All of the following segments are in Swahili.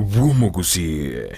bw'omuguzi.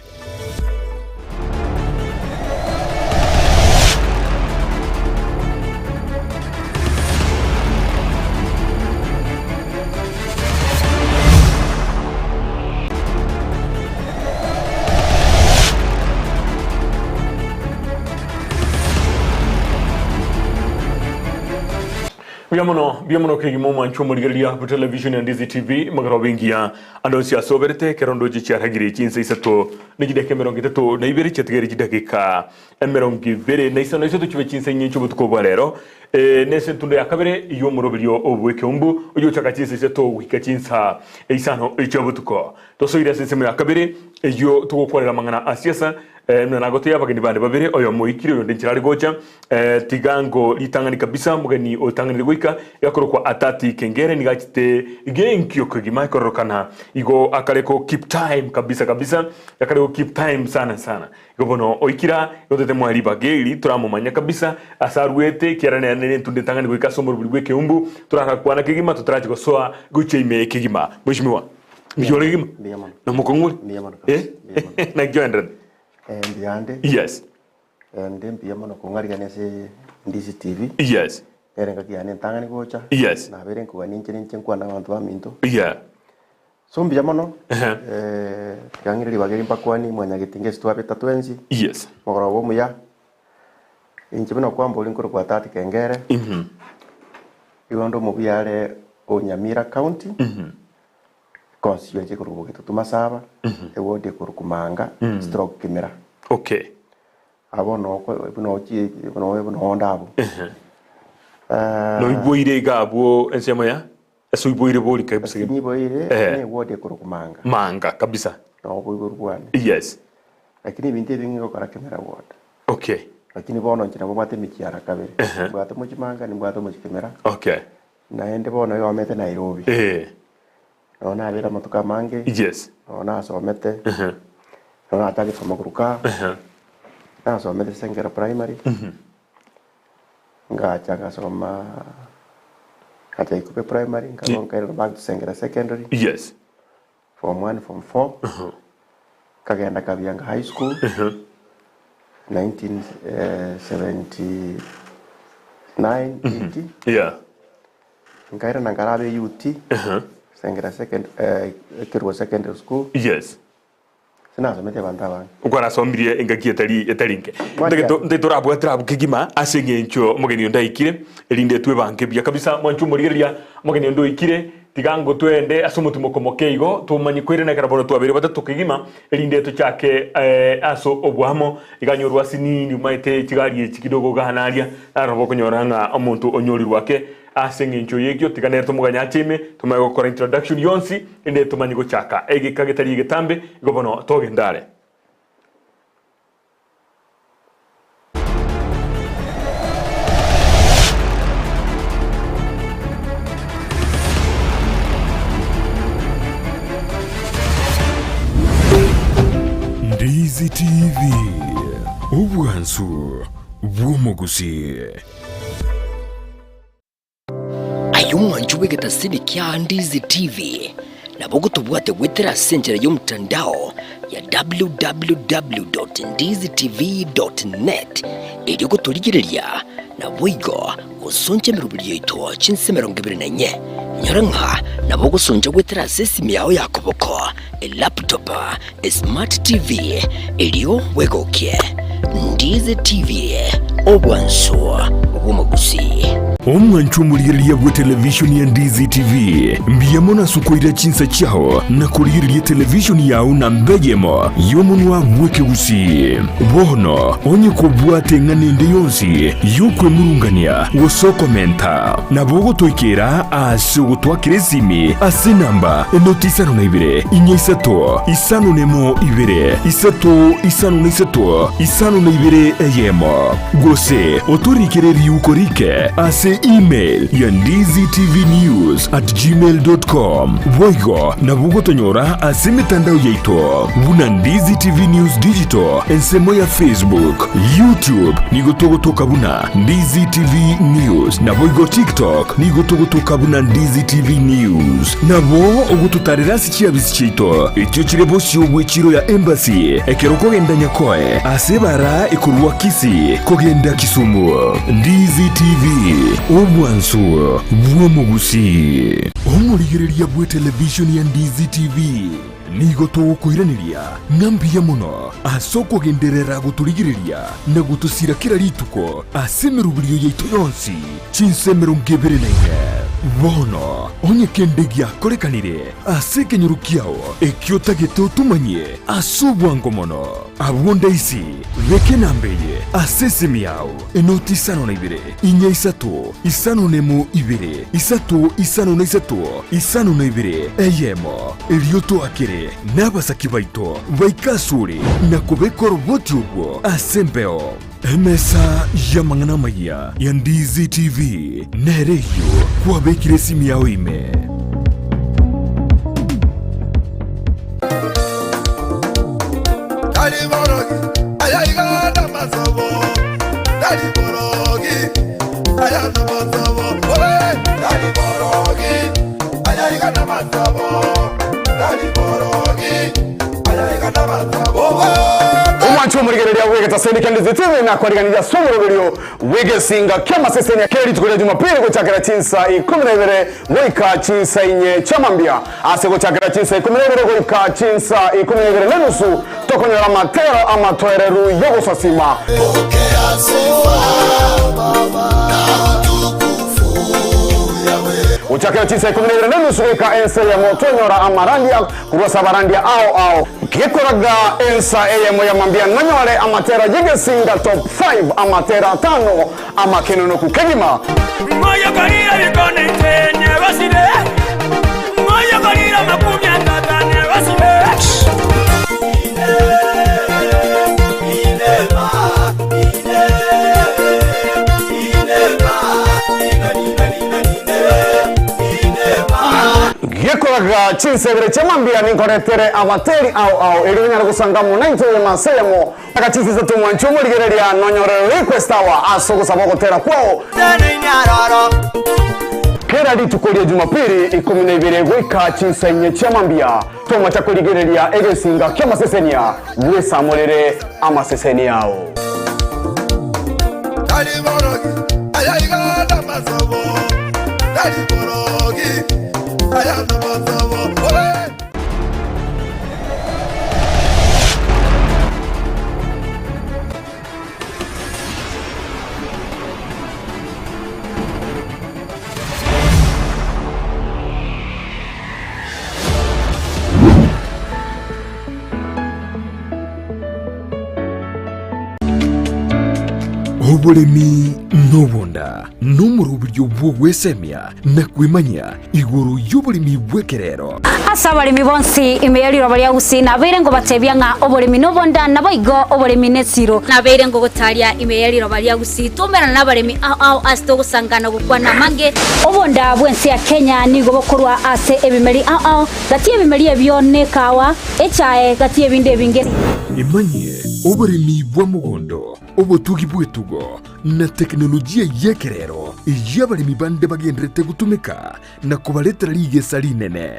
Biamono ke gimo mancho murigelia bu television and DZTV magaro bengia andosia soberte kerondo jicha hagiri chinse isato nijide kemerongi tato na iberi chetgeri jidakika emerongi bere naisano isato chibe chinse nyincho butuko balero nese tunde yakabere iyo murobelio obweke umbu uyo chaka chinse isato wika chinsa isano ichobutuko to so ira sense yakabere iyo tuko kwalera mangana asiasa nagote yabageni bande babere oyo moikire yo ndenchirari gocha tigango litangani kabisa mugeni otangani goika yakoro kwa atati kengere nigachite genkyo kugima korokana igo akareko keep time kabisa yakareko keep time sana igo bono oikira yotete mwari bageli turamumanya kabisa asaruete kirane nene tundetangani goika somoro bulweke umbu turakakwana kigima tutaraje gosoa gucheime kigima mheshimiwa mjole kigima na mukonguri na gyoendra Biande. Yes. And piamono kungariga se DZTV. Yes. Erenga kiane tangani gocha. Yes. Na beren ko ninche kwa na bantu baminto. Yeah. So piamono kangiri bageri pakwani mwanya gitinge stwape tatwenzi. Yes. Mogora wo muya. Inche bino kwa mboli nkoro kwa tati kengere. Iwondo mubyale Onyamira County. Constituency kurugo kituma saba ewode kurukumanga stroke Kimera. Okay. Abono buno ndabo. No iboire gabo ensema ya eso iboire boli kabisa. Ni boire ni wode kurukumanga. Manga kabisa. No boirugwane. Yes. Lakini binte bingo kara Kimera ward. Okay. Lakini bono nchina bomate mikiara kabere. Bwato mujimanga ni bwato mujikemera. Okay. Naende bono yo amete Nairobi. Ona abira matuka mange. Yes. Ona asomete. Ona ataki kuruka. Na asomete Sengera primary. Ngacha ngasoma kata ikupe primary nkalonka ilo back to Sengera secondary. Yes. Form 1 form 4. Kagenda Kabianga high school. 1979 80. Yeah. Nkaira Nangarabe UT. Sengera Kirwa secondary school. Yes. Sina somete bantawa. Ukwana sombire engaki etalinke. Ndetora abwatra bukigima asengencho mugeni ndaikire elinde twe banke bya kabisa mwanchu murigeria mugeni ndo ikire tigango twende asumutu mokomokeigo tumanyi kwire na karabono twabere batatu kigima elinde to chake aso obwamo iganyorwa sinini umaite kigari kidogo gahanaria arabo kunyoranga omuntu onyori rwake asengencho yekyo tiganere tumuganya chime tumaye gukora introduction yonsi inde tumanyi go chaka ege kagetari getambe gobono togendare. DZTV obwansu bw'omuguzi. Ayumwanju wegeta sidi kya DZTV nabo gutubwate gwetera senjera y'omutandao ya www.dztv.net iri gutuligireria na boigo usonje mirubiri yitwa chinsemero 24 nyoranka nabo gusonje gwetera sesimi yawe yakoboko laptop smart TV iriyo wegokie DZTV obwansu bw'omuguzi. Omwanchu murigeria bwa television ya DZTV mbiyamona sukoira chinsa chao na kurigeria television yao na mbegemo yomunwa mweke gusi bono onye kubwate nganende yonsi yokwe murungania woso komenta na bogo toikera asu twakirezimi ase namba notisano na ibere inyisato isano nemo ibere isato isano na isato isano na ibere eyemo gose oturikireri ukorike ase email ya ndiztvnews@gmail.com voigo na bugotonyora ase mitandao yaito buna Ndizi TV News Digital ensemo ya Facebook, YouTube nigotogotoka buna Ndizi TV News na voigo TikTok nigotogotoka buna Ndizi TV News nabo ogututarira sikia bisichito ekyo kirebo cy'obwechiro ya embassy ekero kogenda nyakoe asebara ikurwa Kisi kogenda Kisumu. Ndizi TV omwanso bwomugusi omurigereria bwe television ya Ndizi TV nigo tugukwiraniria ngambia muno asoko genderera guturigireria na gutusira kira rituko asemerubirio yaitu yonsi chinsemero ngeberenaine bono onye kendegia korekanire asekenyurukiao ekiotagete utumanye asubwango mono abwonda isi reke nambeye asesemiao enoti isano na ibere inya isatu isano nemu ibere isatu isano na isatu isano na ibere eyemo erioto akere n'abasaki baito baikasuri na kubekora uboti ubwo asembeo emesa ya mangana maya ya Ndizi TV nereyo kwabekire simu yawe ime Murigereria wegeta sendika Ndizi TV na kwariganira somorogerio wegesinga kama seseni ya keri tukule Jumapili gochakera chinsa 12 goika chinsa inye chamambia ase gochakera chinsa 12 goika chinsa 12 nenusu tokonyera matero amatoereru yogo sasima pokea sifa baba uchakera chinsa 12 nenusu goika ense ya motonyora amarandia kurwasa barandia ao kikoraga ensa eyemo ya mambia nanyore amatera jigesinga top 5 amatera 5 amakenono kukegima moyo karira bikone tenye basire moyo karira makumya tatane basire Yekoraga chinsebere chamambia ninkoretere amateri au irinyara kusangamu naito masemo akachinsiza tumwancho murigereria nonyore request awa asogo sabogotera kwao kera litukolia Jumapili 12 gwika chinsa inye chamambia toma chakurigereria egesinga kama sesenia wesa molere ama seseni yao Daliborogi ayayiga namasobo Daliborogi ayana masobo Oburemi nobonda n'umurubiryo bw'ogwesemya nakwimanya iguru y'oburemi bw'ekerero asa abaremi bonsi imeyaliro bali agusi nabeire ngo batebya nga oburemi nobonda naboigo oburemi nesiro nabeire ngo gotaria imeyaliro bali agusi tumera n'abaremi ao asto gusangana gukwana mange obonda bwensi ya Kenya nigo bokorwa ase ebimeri ao gati ebimeri ebyone kawa echae gati ebinde binge imanye oburemi bw'amugondo obutugi bwetugo na teknolojia yekerero y'abalimi bande bagendrete gutumika na kubaletera ligesa linene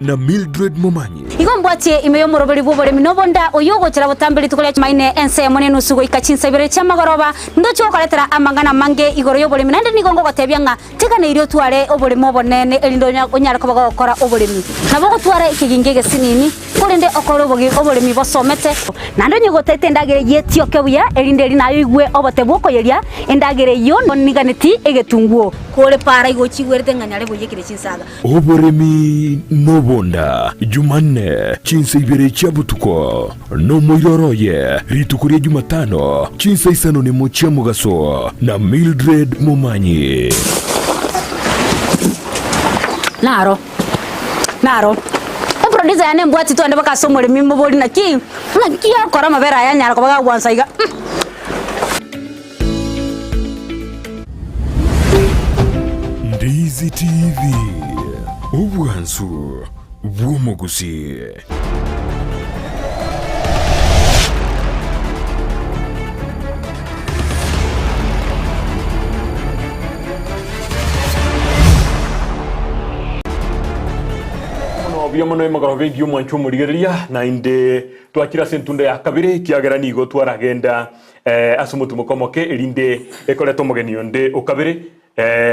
na Mildred Momanyi igombwatie imeyo muroberi bw'oburemi nobonda oyogochera butambiri tukolia maine ense monene usugo ikachinsa ibere chamagoroba ndocho okaletera amangana mange igoro y'oburemi nande nigongo gatebya nga tekana irio tware oburemi obonene elindo onyara kubaga gukora oburemi nabo gutwara ikiginge gesinini kurinde okoro oburemi bosomete nando nyigotete ndagere yetio kebuya elinde linayo igwe obote bwokoyeria endagere yo niganeti egetunguo kole para igochigwerete nganyare boyekire chinsaga oburemi nobonda Jumanne chinsa ibere chabutuko no moiroroye ritukuria Jumatano chinsa isano ni mochia mugaso na Mildred Momanyi naro producer yane mbwati tu ande baka somole mimbo boli na ki akora mabera yanyara ko baga wansaiga Ndizi TV obwansu bw'omugusi. Biamono magaro video mwancho murigeria na inde twakira sentunda ya kabiri kiagera nigo twaragenda asumutu mukomoke irinde ekoleto mugeni onde okabiri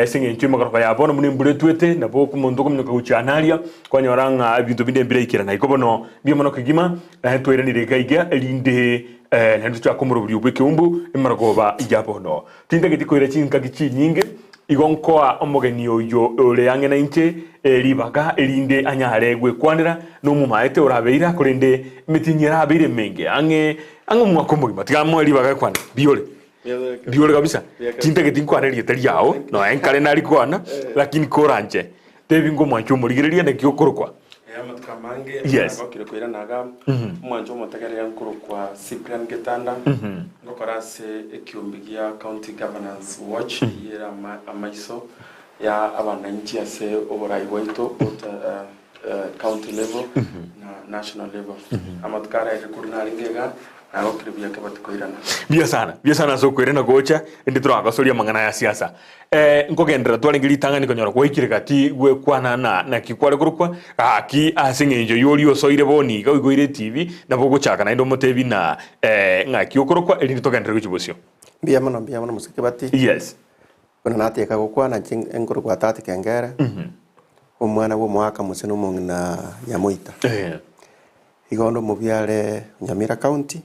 singe nchwe magaro ya bono muni mbure twete na boku mundu kumnyuka guchanaria kwanyoranga ebintu binde mbire ikira na ikobono biamono kigima twere ni regaiga irinde nandu cha komoro buri ubwe kiumbu imaragoba ijabono tinde gitiko ire chinka gichi nyinge igonkoa omogeni oyo ole yange na inche ribaga erinde anyare gwekwanira no mumaete orabeira kurinde mitinyira abire menge ange mwakombogi matigamo ribaga kwana biole kabisa tinte getinkwana rietari yao no enkale nari kwana lakini koranje tebingo mwancho murigereria ne kyokorokwa Matukamange yes bakire kwira naga mwanjo motagarira nkuru kwa Cyprian Getanda ngokora se ekyumbigia County Governance Watch yera amaiso ya abananchi ase oborai waito county level na national level amatukara irikurunari ngega nago kiribia kabatukoirana bia sana so kwirena gocha ndi turagasoria mangana ya siasa ngogendera twaringiri tanga nikonyora gwikire gati gwe kwana na kikware kurukwa aki asingenjo yori osoire boni goire TV na boguchaka na ndo motevi na ngaki okurukwa eri nitogendera guchibusio bia mono musike bati yes kuna nateka gukwana enkuru kwa tati kengere omwana wo mwaka museno mungina nyamuita igondo mubyale Nyamira County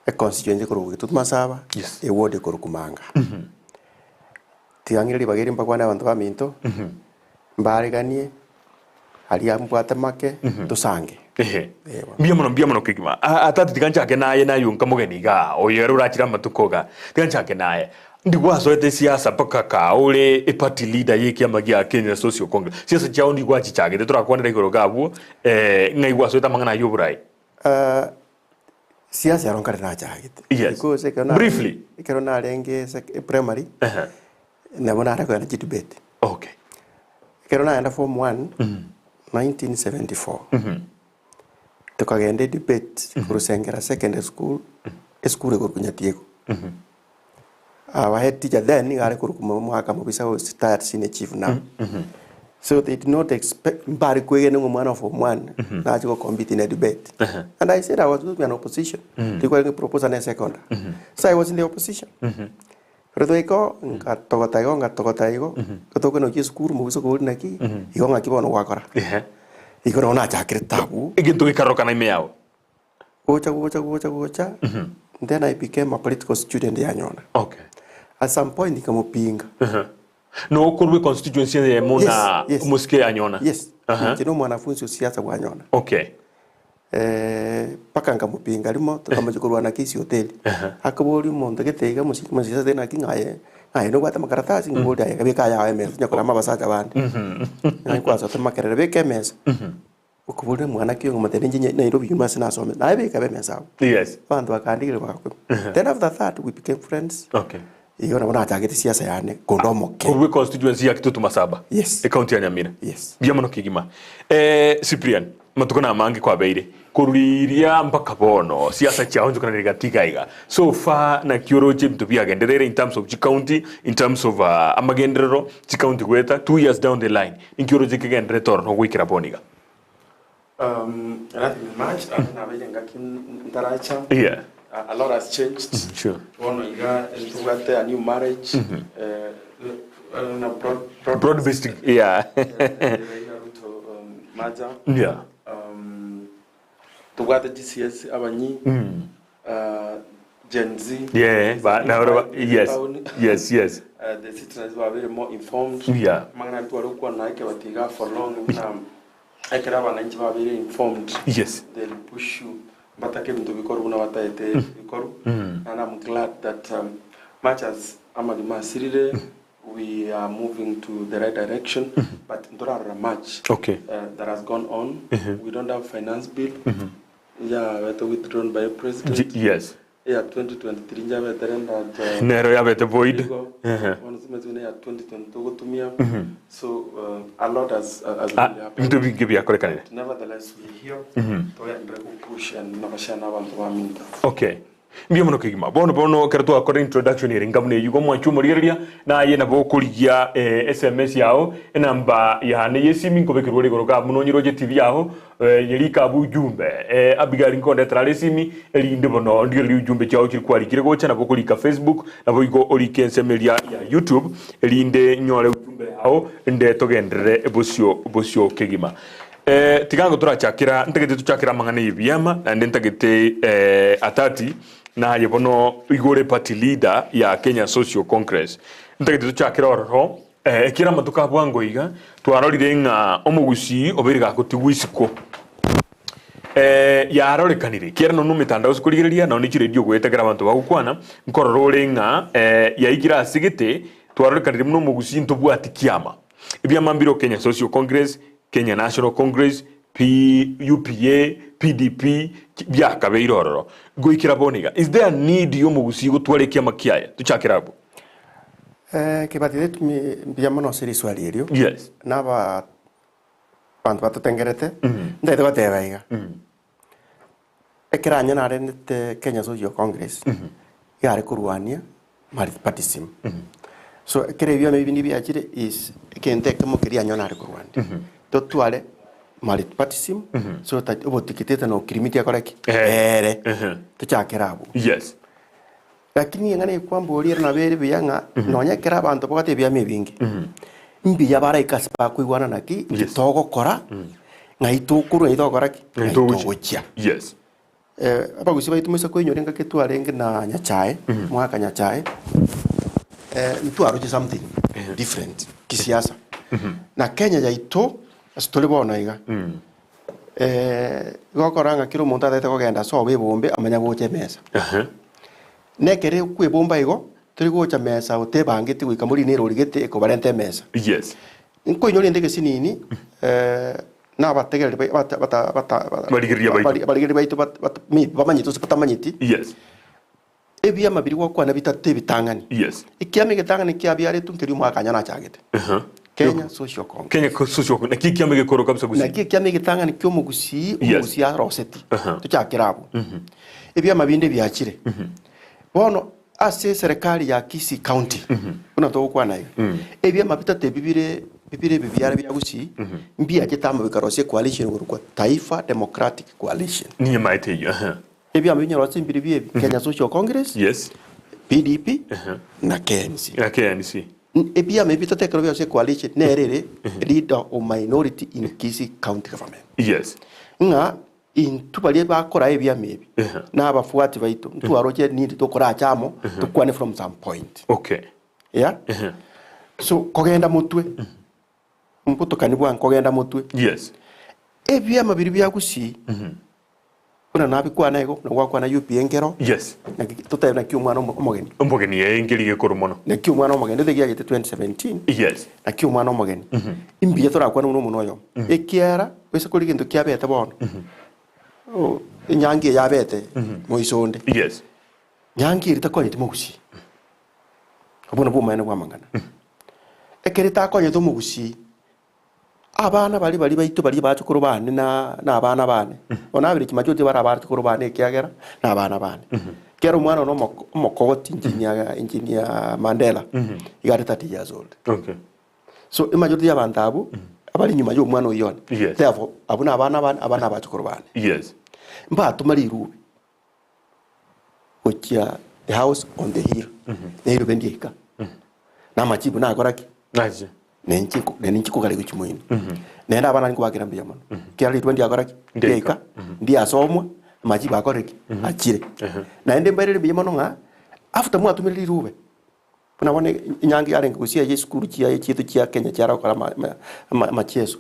e constituency kuru Gitumasaba e ward kuru Kumanga tiangiri bageri mpakwana abantu baminto mbariganie ali ambwata make tusange bia mono kigima atati tiganchake naye nayo nkamugeni ga oyero urachira matukoga tiganchake naye ndigwaso ete siasa paka ka ule e party leader yeki amagia Kenya Social Congress siasa chao ndigwachi chage turakwanira igoro gabu ngaigwaso eta mangana yoburai siasa yaronkare na chagite yes briefly ikero na renge primary na bona ara kwa debate okay ikero na enda form 1 1974 tukagende debate kurusengera secondary school school ko kunyatiego our head teacher then ngare kurukuma mwaka mubisa was start senior chief now so they did not expect mbari kwegene ngomwana form 1 na chiko compete in a debate and I said I was in opposition they were proposing a second so I was in the opposition pero iko ngatogotaigo kotoko no school mubiso ko naki iko ngakibono gwakora iko no na chakire tabu igintu gikaroka na ime yao gocha then I became a political student ya Nyona okay at some point nikamupinga no kurwe constituency ya mona muske ya Nyona yes kino mwanafunzi siasa wa Nyona okay paka nkamupinga limo tukamajikuruwa na kisi hoteli akabori umuntu getega musisa tena kingaye no gwata makaratasi ngodi aya kabika ya MS nyakora mabasaga bandi kwa sote makerere beke MS ukubure mwana kiyo ngomaterenje Nairobi University nasome na beka MS yes bantu akandikire bakwe then after that we became friends okay iyo na bona atagete siasa yane kondomoke kurwe constituency ya Gitumasaba yes county ya Nyamira yes bia mono kigima Cyprian matukona mangi kwa beire kururiria mpaka bono siasa chao njukana negatika iga so far na kioroje mtu bia genderere in terms of county in terms of amagenderero county gweta 2 years down the line in kioroje kigendere tor no gwikira boniga nothing much na bile ngakin ntaracha yeah a lot has changed sure ono iga entugate a new marriage na broad based yeah maja yeah tugate GCS abanyi Gen Z yeah but now yes the citizens were very more informed yeah mangana tuarukwa na ike batiga for long na ekera abananchi were very informed yes they'll push you batake bintu bikoru na bataete bikoru and I'm glad that much as amadi masirire we are moving to the right direction but ndorara much okay that has gone on we don't have finance bill yeah whether withdrawn by a president yes ya 2023 njabe terenda nero yabete void wanasema ya 2022 gutumia so a lot has really happened ndio bingi ya korekana nevertheless we here to push and nabashana abantu baminta okay mbia muno kigima bono kerto akora introduction iri ngamune yugo mwanchu murigeria na ye nabo kurigia SMS yao namba ya ne yesimi nkobekirwo rigoroka muno nyiroje TV yao yelika bujumbe abigali nkonde tralesimi elinde bono ndio ujumbe chao chirkwali kirego cha nabo kulika Facebook nabo igo olike semelia ya YouTube elinde nyore ujumbe yao nde togendere bosio kigima tigango turachakira ntegete tuchakira mangane yibyama na ntagete atati na yebono igore party leader ya Kenya Social Congress ntagete tuchakira oro kira matuka bwango iga twarorire nga omugusi obiriga kutigwisiko yarorekanire kera no mitandao sikurigiria na ni radio gwetegera abantu bagukwana nkororore nga yaigira asigete twarorekanire muno mugusi ntobwati kiama ibyama mbiro Kenya Social Congress Kenya National Congress, UPA, PDP, bya kabeirororo. Goikira boniga. Is there a need yo mugusi gutware kiama kiaya? Tuchakirabo. Kibatire biyama no siri swali elio. Yes. Naba bantu batutengerete. Ndaite batebaiga. Ekiranya na rende Kenya Social Congress. Yare kurwania multipartyism. So kere biyama bibindi byakire is kente kemo kiria nyona ari kurwania. Totwale multipartyism so that obotikitete no kirimiti akoraki tuchakirabo yes lakini ngane kwamba oli na bere byanga nonya kera abantu bogate byame bingi mbi yabara ikasipa kuigwana naki togo kora ngaitukuru itokoraki ngaituguchia yes abagusi baitumisa kwenyorenga ketwarenge na nyachae mwaka nyachae mtuaroje something different kisiasa na Kenya yaito asitole bona iga gokoranga kiro muntu atete kugenda so bibombe amanya goche mesa nekere kwe bomba igo turi gocha mesa utebangite gwika muri nero rigete ko barente mesa yes inko inyori ndege sinini na bategere barigiria baitu bamanyito sipatamanyiti yes ebia mabiri kwa na bitate bitangani yes ikiame getangani kiabiare tunkeri mwaka nyana chagete Kenya Social Congress. Kenya Social Congress. Naki kiame gekoro kabisa gusi. Naki kiame getangani kyo mugusi ya Roseti. Tuchakirabo. Ebia mabinde byakire. Bono ase serikali ya Kisii County. Kuna to kwa nayo. Ebia mabita te bibire bibyara byagusi. Mbia kitamba bikarose coalition kwa Taifa Democratic Coalition. Ni maite yo. Ebia mabinya rose mbiri Kenya Social Congress. Yes. PDP na KNC. Na KNC. Ebia maybe to take over coalition nerere leader of minority in Kisii County government. Yes. Nga intubali bakora ebia maybe. Na abafuati baitu tuaroje need to kora chamo to kwane from some point. Okay. Yeah. So kogenda mutwe. Mputo kanibwa kogenda mutwe. Yes. Ebia mabiri byagusi. Kuna nabi kwa naego na wakwa na UPA ngero. Yes. Na tutaye na kiumwana omogeni. Omogeni engeri gekoro mono. Na kiumwana omogeni ndege yagete 2017. Yes. Na kiumwana omogeni. Imbiye torakwa no muno yo. Ekiara wese kuri kintu kyabete bono. Oh, nyangi yabete moisonde. Yes. Nyangi iritakwa yitimogusi. Abona bumane bwamangana. Ekerita akwa mugusi. Abana bali baitu bali bacukuru bane na abana bane ona abiri kimajote bara bacukuru bane kyagera na abana bane kero mwana no mokoti engineer Mandela igari 30 years old. Okay. So imajote y'abantu abali nyuma yo mwana uyone. Yes. Therefore abuna abana bacukuru bane. Yes. Mba tumari rubi okia the house on the hill nero bendieka na machibu na akoraki Nice. Nenchi kugale kuchimoini. Nenda abana nko bagira mbia mono. Kera litwendi akoraki. Ndeka. Ndi asomwa majiba akoreki. Achire. Na ende mbere mbia mono nga after mwa tumiri rube. Kuna wane nyangi arenga kusia ye skuru chia chitu chia Kenya chia rakora macheso.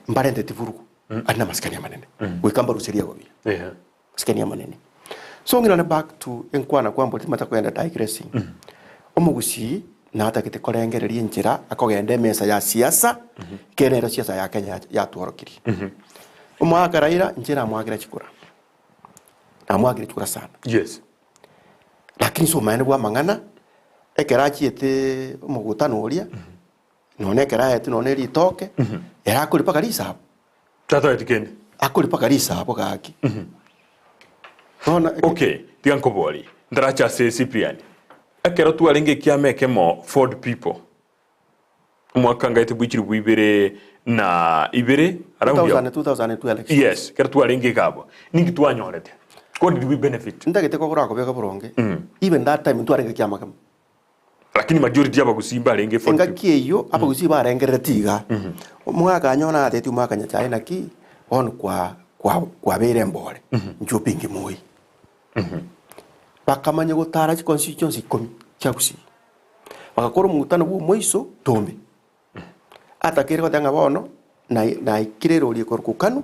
Mbare ndete vuruku. Ana maskani manene. Wekamba ruseria gobi. Maskani manene. So ngirana back to enkwana kwambo timata kwenda digressing. Omugusi na hata kite korengereria njira akogende mesa ya siasa kenera siasa ya Kenya ya tuorokiri umwaka Raila njira amwagira chikura sana. Yes. lakini so maene bwa mang'ana ekera chiete omogutano oria none ekera ete none ritoke era akoripa karisa tato etikende akoripa karisa abo gaki okay tiganko bori ndaracha se Cyprian ekero twarenge kiameke mo for the people mwaka ngaite bwichiri bwibere na ibere around 2002 election yes kero twarenge gabo ningi twanyorete what did we benefit ndagete ko gora ko beka buronge even that time twarenge kiamaka lakini majority aba gusimba renge for nga kieyo aba gusimba arengere tiga mwaka anyona ate tu mwaka nya China ki on kwa bere mbore njopingi moi bakamanya gutara chi constituency komi chakusi bakakora mutano bu moiso tombe atakire kodanga bono na ikirero ri korukanu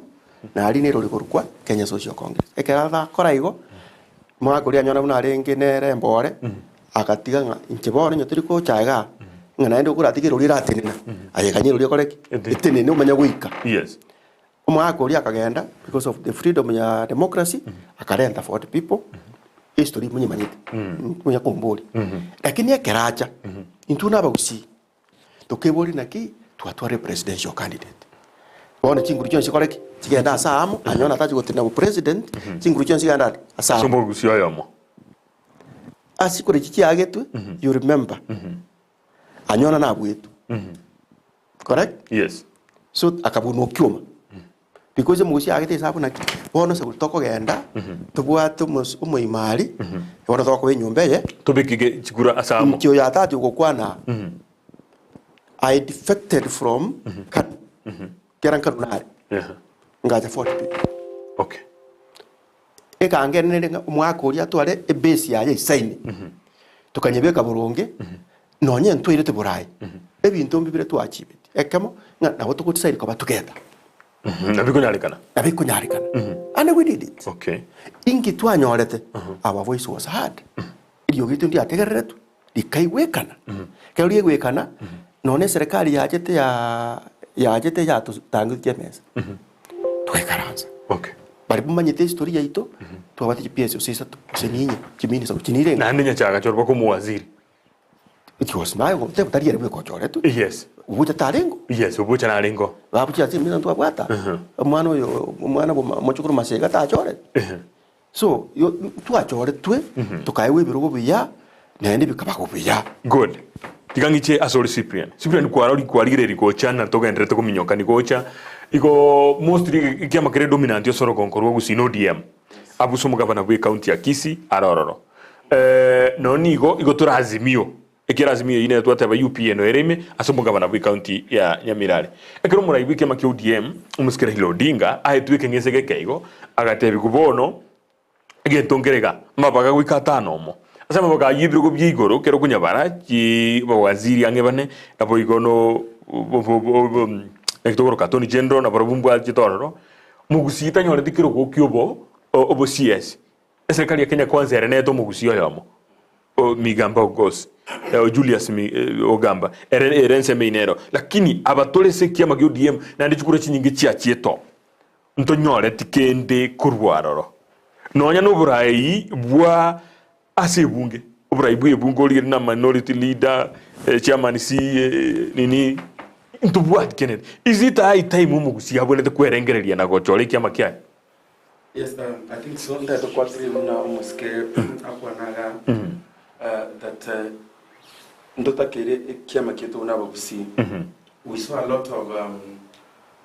na ari ne ri korukwa Kenya Social Congress ekera kora igo mwaka ri anyona buna renge nere mbore akatiga nga inchibone nyotiri ko chaga ngana ndo kura tikiro ri ratenena ayekanyiro ri koreki etenene umanya guika yes mwaka ri akagenda because of the freedom ya democracy akarenda for the people history munye manyite munya kombori lakini ekeracha intuna bagusi tokebori naki twatware presidential candidate bona chinguru chonse koreki kigenda asamo anyona tachi gotina bu president chinguru chonse ganda asamo sombo gusi yomo asikore chichi agetwe you remember anyona na bwetu correct yes so akabuno kyoma because mugusi agete sabu naki bono se gutoko genda tubwate umuimari bono toko benyumba ye tobikige chigura asamo mkyo ya tatu kokwana I defected from keran kanunari ngaja 40 people okay eka angene mwaka uri atware e base yaye isaini tukanyebeka buronge nonye ntwire te burai ebintu mbibire twachibiti ekamo nabo tukutisayiri kwa together nabikunyarikana and we did it okay ingi twanyorete our voice was heard ilio gitu ndi ategereretu likaiwekana kauri yegwekana none serikali yajete ya tutangije meza twekaranza okay bari bumanyite history yaito twabati GPS usisa seninye kimini sa kinire na ndinya chaga chorba ko muwaziri it was my own te tari yere ko choretu yes ubuta tarengo yes ubucha narengo babucha ati mina ntwa bwata umwana mochukuru masega ta chore so yo twa chore twe tukaiwe birugo biya nende bikabako biya good tigangiche asori Cyprian kwarire rikocha na togendrete ko minyoka ni kocha iko mostly ikiama kire dominant yo soro konkorwa gusino DM abuso mugabana bwe county ya Kisii arororo noni igo turazimio ekirazimio ine twataba UPN ereme asomugabana bwe county ya Nyamirare ekero muraibu ikiama kyo DM umusikira Hilo Odinga ahetwike ngesege keigo agatebi kubono egentongerega mabaga gwikatano mo asema boga yibiro go byigoro kero kunyabara ki bawaziri angebane nabo igono ekitogoro katoni general na barabumbu chitororo mugusita nyore dikiro go kyobo obo CS serikali ya Kenya kwanza ereneto mugusio yomo migamba ogos Julius Ogamba erense meinero lakini abatole sekia magyo DM na ndichukure chinyingi chia chieto ntonyore tikende kurwaroro nonya no burai bwa asebunge oburai bwe bungo liri na minority leader chairman nini ntubwa Kenneth is it high time mugusia bonete kwerengereria na gochore kiama kia yes I think so that the quarter na almost akwana that ndota kere kiama kieto na babusi we saw a lot of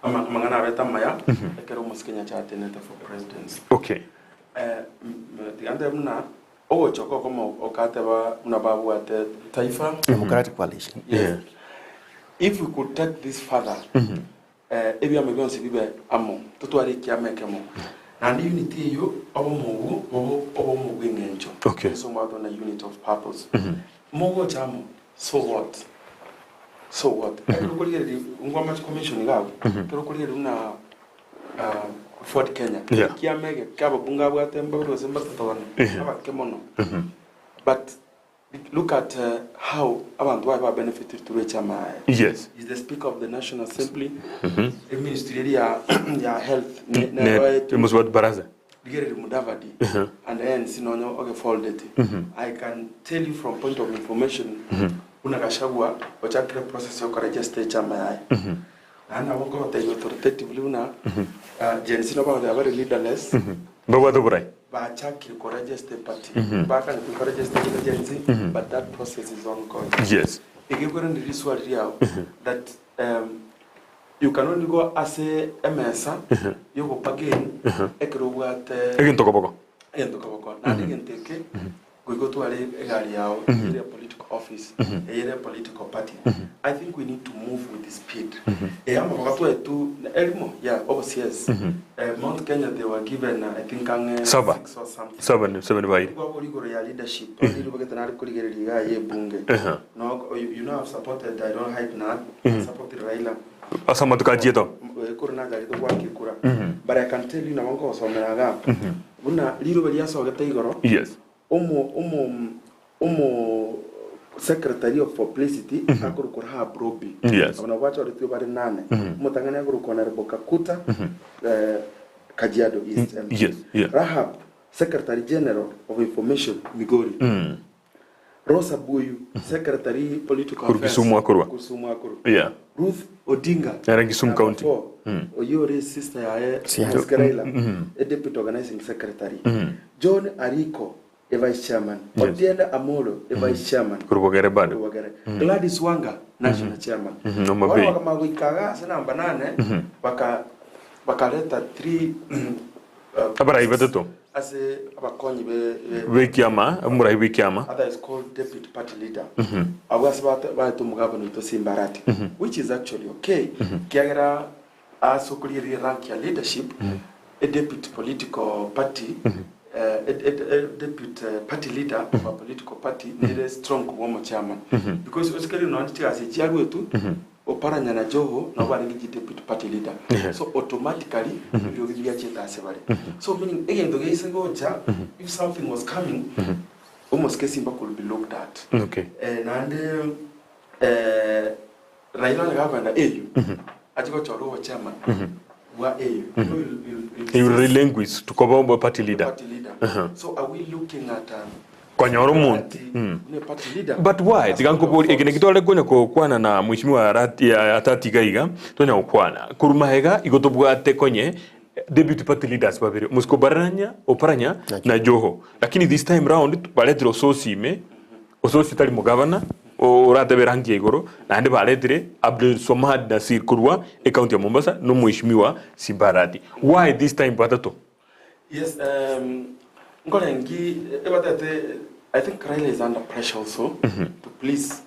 amangana beta maya ekero muskenya cha teneta for presidents okay the under mna ogo choko como okateba una babu at Taifa Democratic Coalition yeah if we could take this further ebi amegon sibibe amo tutwari kiamekemo and unity yo obo mugu ngencho okay so more than a unit of purpose mogo chamo so what erokolere ngoma commission gawo erokolere una Ford Kenya kiamege kaba bunga bwatemba rose mbatotona abakemono but look at how abantu why benefited to reach yes is the speaker of the National Assembly the ministry ya health ne muswat baraza Ligere Mudavadi and then Sinonyo okay folded. I can tell you from point of information unakashagwa wachakre process yo register chama yai. And I won't go authoritatively una Jensi no they are very leaderless. Bawa to burai. Ba chakri ko register party. Ba kan ko register agency but that process is ongoing. Yes. Igegore ndi riswa riao that you can only go as a MSA, you go again, again to go. And again take we go to a area political office, a area political party. I think we need to move with the speed. Overseas. Mount Kenya, they were given, I think, 6 or something. 7 by. Leadership. You know, I've supported, I don't hide now, supported Raila. Asama tukajieto. But I can tell you now, go so meraga. Una little bit yaso gata igoro. Yes. Secretary of Publicity akuru kurha brobi. Yes. Abana wacha walitu bari 8. Mutangana akuru kona Reboka Kuta Kajiado East. Yes. Yeah. Rahab, Secretary General of Information Migori. Rosa Buyu, Secretary Political Affairs. Kisumu Akuru. Yeah. Ruth Odinga. Kisumu County. Oyore sister ya Skraila, a deputy organizing secretary. John Ariko, a vice chairman. Otienda Amolo, a vice chairman. Gladys Wanga, national chairman. Wala magwikaga sana banane bakaleta 3 abara ibeto. As a abakonyi Wikiama, Murai Wikiama. Other is called deputy party leader. I was about to Mugabano to Simbarati, which is actually okay. Kiagera also clearly rank your leadership, a deputy political party, a deputy party leader of a political party, need a strong woman chairman. Because it's going on as a chairman too. Oparanya na Joho, nobody get deputy party leader. So automatically, you will get it. So meaning again, the case go if something was coming, almost Kesimba could be looked at. Okay. And Raila governor AU, I got your lower chairman. Were AU. You relinquish to cover party leader. Party leader. So are we looking at Kwanyoro Monti. But why? Tiganko igene kitole gonya ko kwana na mheshimiwa atati gaiga tonya okwana. Kurumahega igotobwate konye deputy party leaders babiri. Musko baranya oparanya na Joho. Lakini this time round baletro ososi tali mugavana orate berangi igoro na ande baletire Abdul Somad Nasir Kurwa e county ya Mombasa no mheshimiwa Simbarati. Why this time batato? Yes, I think Raila is under pressure also to please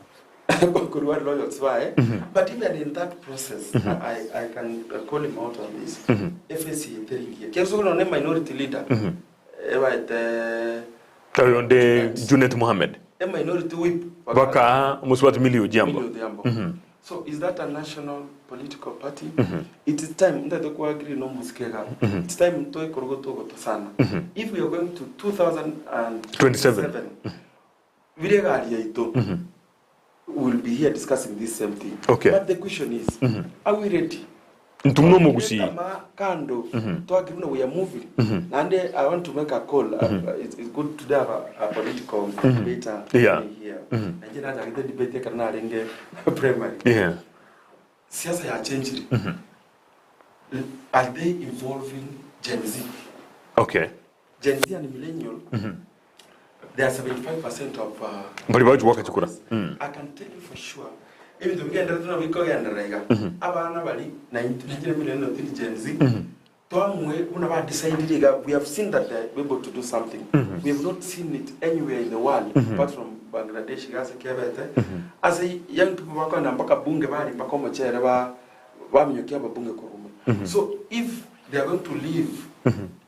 lawyers. But even in that process, I can call him out on this. FSC telling here, minority leader, Junet Mohammed, a minority whip, Baka Muswat Milio Jambo. So is that a national political party? It is time that the agree no muskega. It's time to go to Sana. If we are going to 2027, we'll be here discussing this same thing. Okay. But the question is, are we ready? Kando, to agree we are moving. And I want to make a call. It's good to have a political debater here. And then I get the debate primary. Yeah. Siasa are changing. Are they involving Gen Z? Okay. Gen Z and millennial, they are 75% of. But about work at I can tell you for sure. Even the weekend, we go and Rega. Abana Bali, 19 million of Gen Z. We have seen that they're able to do something. We have not seen it anywhere in the world, apart from Bangladesh. As a young people work on Ambaka Bunga, Bakomo Chereba, Wamyukiaba Bunga Kurumu. So if they are going to live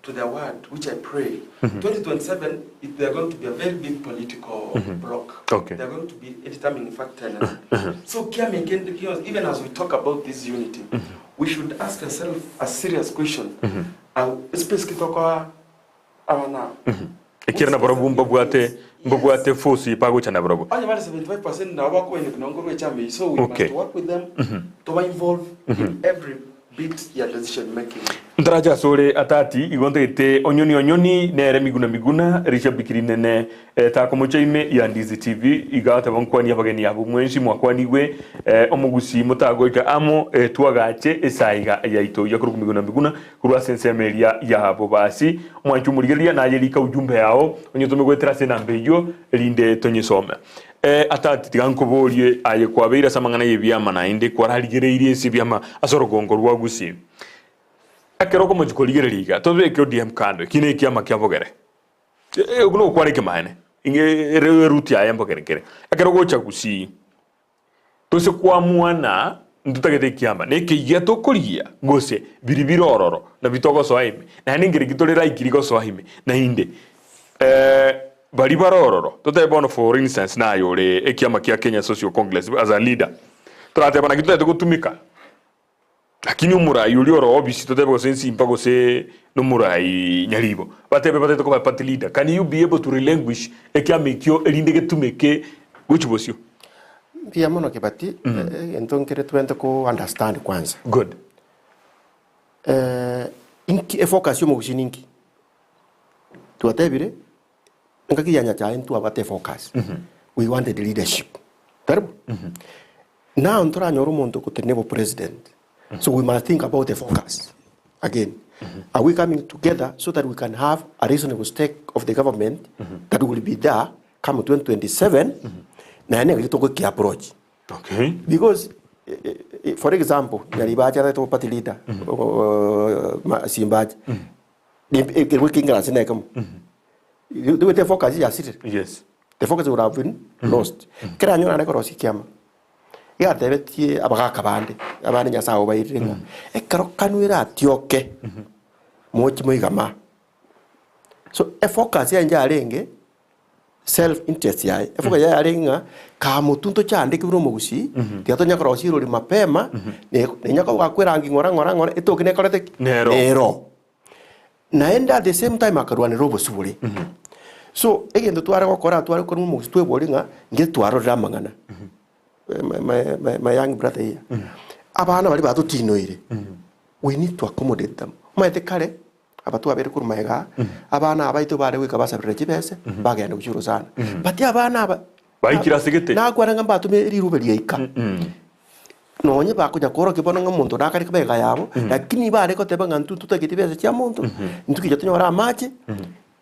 to their word, which I pray, 2027, they are going to be a very big political bloc. Okay. They are going to be a determining factor. So, even as we talk about this unity, we should ask ourselves a serious question. Especially Awana. Ekirana barabu mbabwate force ipago chana barabu. Only 75% now work when so we must work with them to involve in every bit ya decision making. Ntaraja sore atati igonte onyoni nere miguna risha bikiri nene ta komochaime ya Ndizi TV igata bankwani abageni abo mwenshi mwakwani we omugusi mutagoika amo twagache esaiga yaito yakuru miguna kurwa sensemeria ya abo basi mwanchu murigeria na yelika ujumbe yao onyotome gwetera sena mbeyo linde tonyesome atati tigankoborie aye kwabeira samangana yebyama na inde kwaraligereirie sibyama asorogongo rwagusi akero ko mujikoligereriga tobe ke ODM kando kine kiama kyabogere uguno kwareke mane inge ruti aya mbogere kere akero go chagusi to se kwa mwana ndutagete kiama neke yeto kolia gose biribiro ororo na bitoko so aime na ningire gitolera ikirigo so aime na inde bari barororo tote bono for instance na yore ekiama kya Kenya Social Congress as a leader trate bana gitolera gutumika lakini umurai uli oro obisi totebe ko sensi impago se no murai nyaribo batebe batete ko party leader. Can you be able to relinquish ekiamekyo elinde getumeke guchibosio pia mono kibati entonkere twende ko understand kwanza good inki focus yo mugusininki tuatebire ngaki yanya cha into abate focus we wanted the leadership tarbo now ntora nyoro monto ko tenebo president. So we must think about the focus again. Are we coming together so that we can have a reasonable stake of the government that will be there come 2027? Na ene ngito ko ki approach. Okay. Because for example, nyalibaja to party leader Simbaji. The working class in ekam. The focus is city. Yes. The focus would have been lost. Kera nyona na ko rosikiyama. Ya debeti abagaka bande abane nyasawo bayiringa ekaro kanwira atioke mochi moigama so focus ya njarenge self interest ya focus ya arenga ka mutunto chande kibro mugusi tiato nyakoro siro ri mapema ne nyako gakwerangi ngora etokine korete nero naenda at the same time akarwane robo subule so egendo twara gokora twara ko mugusi tweboringa nge twaro ramangana my young brother here. Abana bali batutinoire. We need to accommodate them. Maite kare abatu abere kurumaega abana abaito bare wika basabire kibese bagenda kuchuruzana. Bati abana aba bayikira segete. Na kwaranga mbatu me rirubeli yika. Nonye bakunya koro kibono ngamuntu nakari kabega yabo lakini bare ko teba ngantu tutagitibese kya muntu. Ntuki jatonyora amache.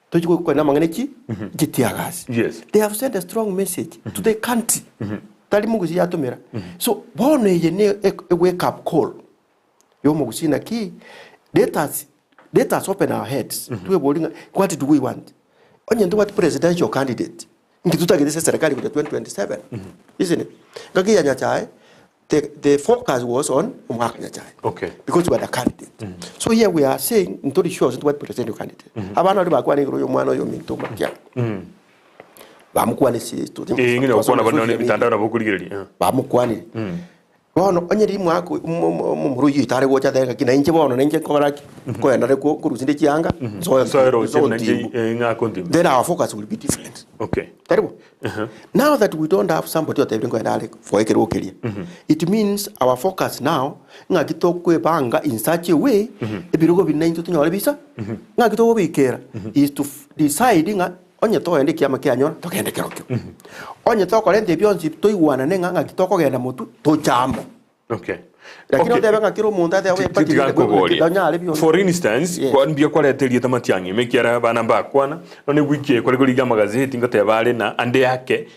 Tochiko kwa namanganeki gitiagas. Yes. They have sent a strong message to the country. Tali mugusi yatumira. So bono ye ne a wake up call. Yo mugusi na ki let us open our heads. Tuwe bolinga what do we want? Onye ndo what presidential candidate. Ngitutagirisa serikali kwa 2027. Isn't it? Ngaki ya nyachae the focus was on umwaka nyachae. Okay. Because we are the candidate. So here we are saying ntori shows what presidential candidate. Abana ri bakwa ni yo mwana yo mintoma kya. Bamukwane si to ngine ukona banone bitandao na bokurigereria bamukwane bono onyeri mwako mumuru yitare wocha tega kina inche bono nenje koraki ko endare ko kurusinde kianga so nje nga continue then our focus will be different. Okay. Terrible. Now that we don't have somebody that everything endare for ekero keria it means our focus now nga kitokwe banga in such a way ebirugo binenje tunyole bisa nga kitoko bikera is to decide nga onye to ende kiama kyanyo to kende kerokyo onye to korende byonzi to igwana nenga nga kitoko genda mutu to chambo. Okay. Lakini ote nga kiro munda te we pati for instance kwa mbia kwa leteria tamatiangi mekiara bana bakwana none wiki kwa liga magazeti ngate bale na ande yake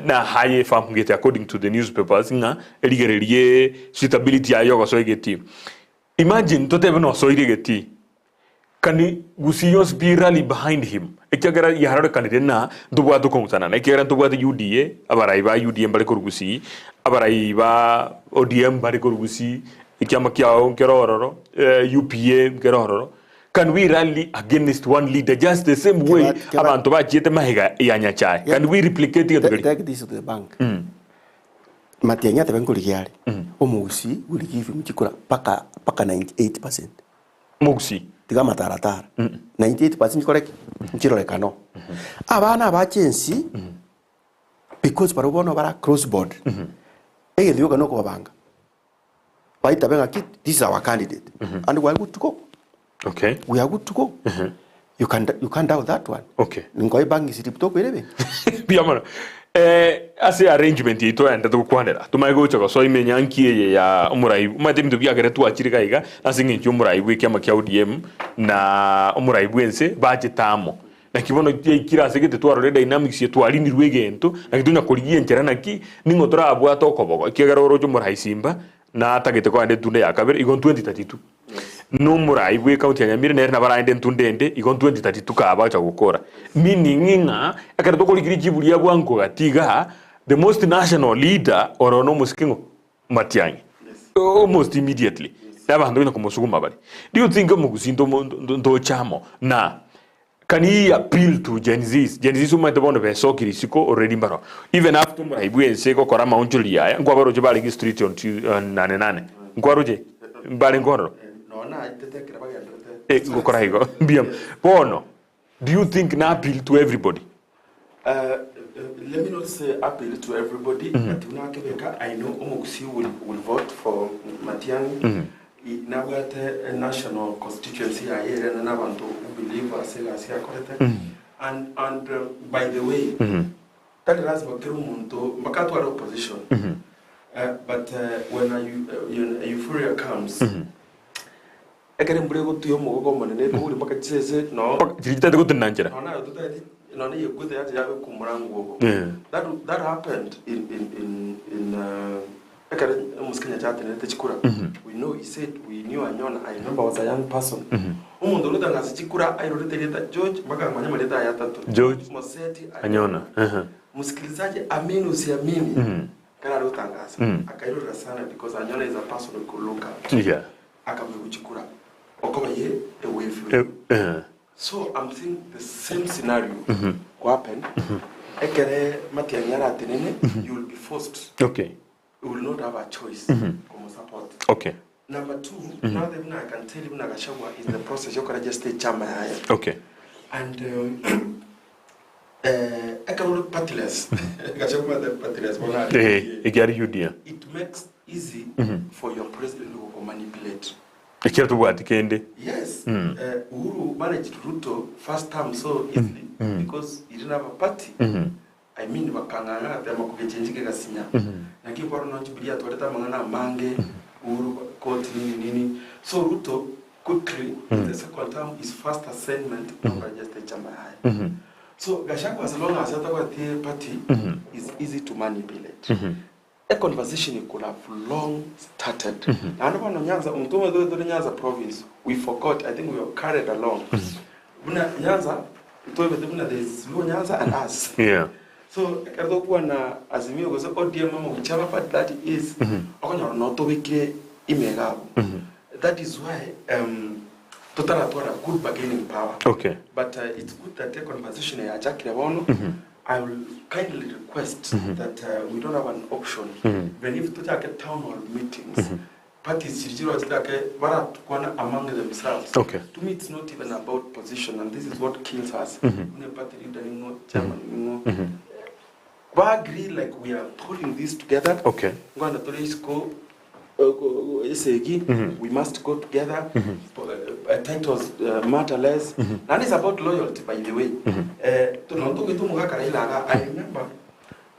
na haye famgete according to the newspapers nga eligererie suitability ayo go so igeti. Imagine to te no so igeti kani gusiyos be rally behind him ekagara yararo candidate na ndubwa to konsana na ekagara ndubwa de UDA abaraiba UDM bale korugusi abaraiba ODM bale korugusi ikyama kyao kerororo UPA kerororo. Can we rally against one leader just the same way abantu bachete mahiga yanyachai? Can we replicate it? Take this to the bank. Matianya tebenkuligiari omugusi will give him chikura paka 98%. Mugusi tiga mataratara 98% correct nchirorekano abana abachensi because barobono bara cross board egethio kano ko babanga Baita benga kit, this is our candidate. And we are good to go. Okay. We are good to go. You can't doubt that one. Okay. Ngoi bangi siripto kwelebe. Biamana. Ase arrangement ito enda tukwanera. Tumaigo chako so imenya nkiye ya umuraibu. Mate mtu byagere tu achirika iga nasingi nki umuraibu ikyama kya ODM na umuraibu ense baje tamo. Na kibono kira segete twaro dynamics yetu alini rwegento na kitunya koligie nchera naki ningo tora abwa tokobogo. Kigaro rojo muraisimba na atagete ko ande tunde yakabere igon 2032. No muraibu e county ya Nyamira na barande ntundende igon 2032 kaba cha gukora. Meaning nga akara to koligiri jibuli ya bwanko gatiga the most national leader or no muskingo Matiang'i. Almost immediately. Yaba ndo ina kumosuguma bali. Do you think mugusindo ndo chamo na can he appeal to Gen Z? Gen Z suma tebono be so kirisiko already mbaro. Even after muraibu ense ko kora maunjuli ya ngwabaro je bali street on 88. Ngwaroje bali ngoro. Bono, do you think na appeal to everybody? Let me not say appeal to everybody, but I know Omokusi will vote for Matiang'i. Now at a national constituency, I hear and I want to believe and by the way, that is Makatwa opposition. But when euphoria comes, I can bring to your Mogo and they would make it says no. That happened in we know he said we knew Anyona. I remember I was a young person. I wrote George Moseti Anyona. Muskilizaji amini usiamini. Kana rutangaza. Akairura sana because Anyona is a person we could look at. Yeah. Akamekuchikura. Away from so I'm thinking the same scenario will happen. You will be forced. Okay. You will not have a choice. Support. Okay. Number two, now that I can tell you Nagashagwa is the process. You can just stay chama. Okay. And I can look partiless. It makes easy for your president to manipulate. Yes. Uhuru managed Ruto first time so easily because he didn't have a party. I mean, Wakangana, the Makukechenjike Gasinya. Nakiporo no Chibiria Toreta Mangana Mange, Uhuru Court Nini. So Ruto quickly, the second term, his first assignment, just a Chamahai. So Gachagua, as long as the party is easy to manipulate. A conversation could have long started. Nyanza province, we forgot. I think we were carried along. Nyanza, there's Nyanza and us. Yeah. So, as me was ODM, whichever part that is, that is why Total a good bargaining power. Okay. But it's good that the conversation I will kindly request that we don't have an option. When if to take town hall meetings, parties among themselves. Okay. To me, it's not even about position, and this is what kills us. We agree like we are putting this together. Okay. We must go together. Titles matter less. And it's about loyalty, by the way. I remember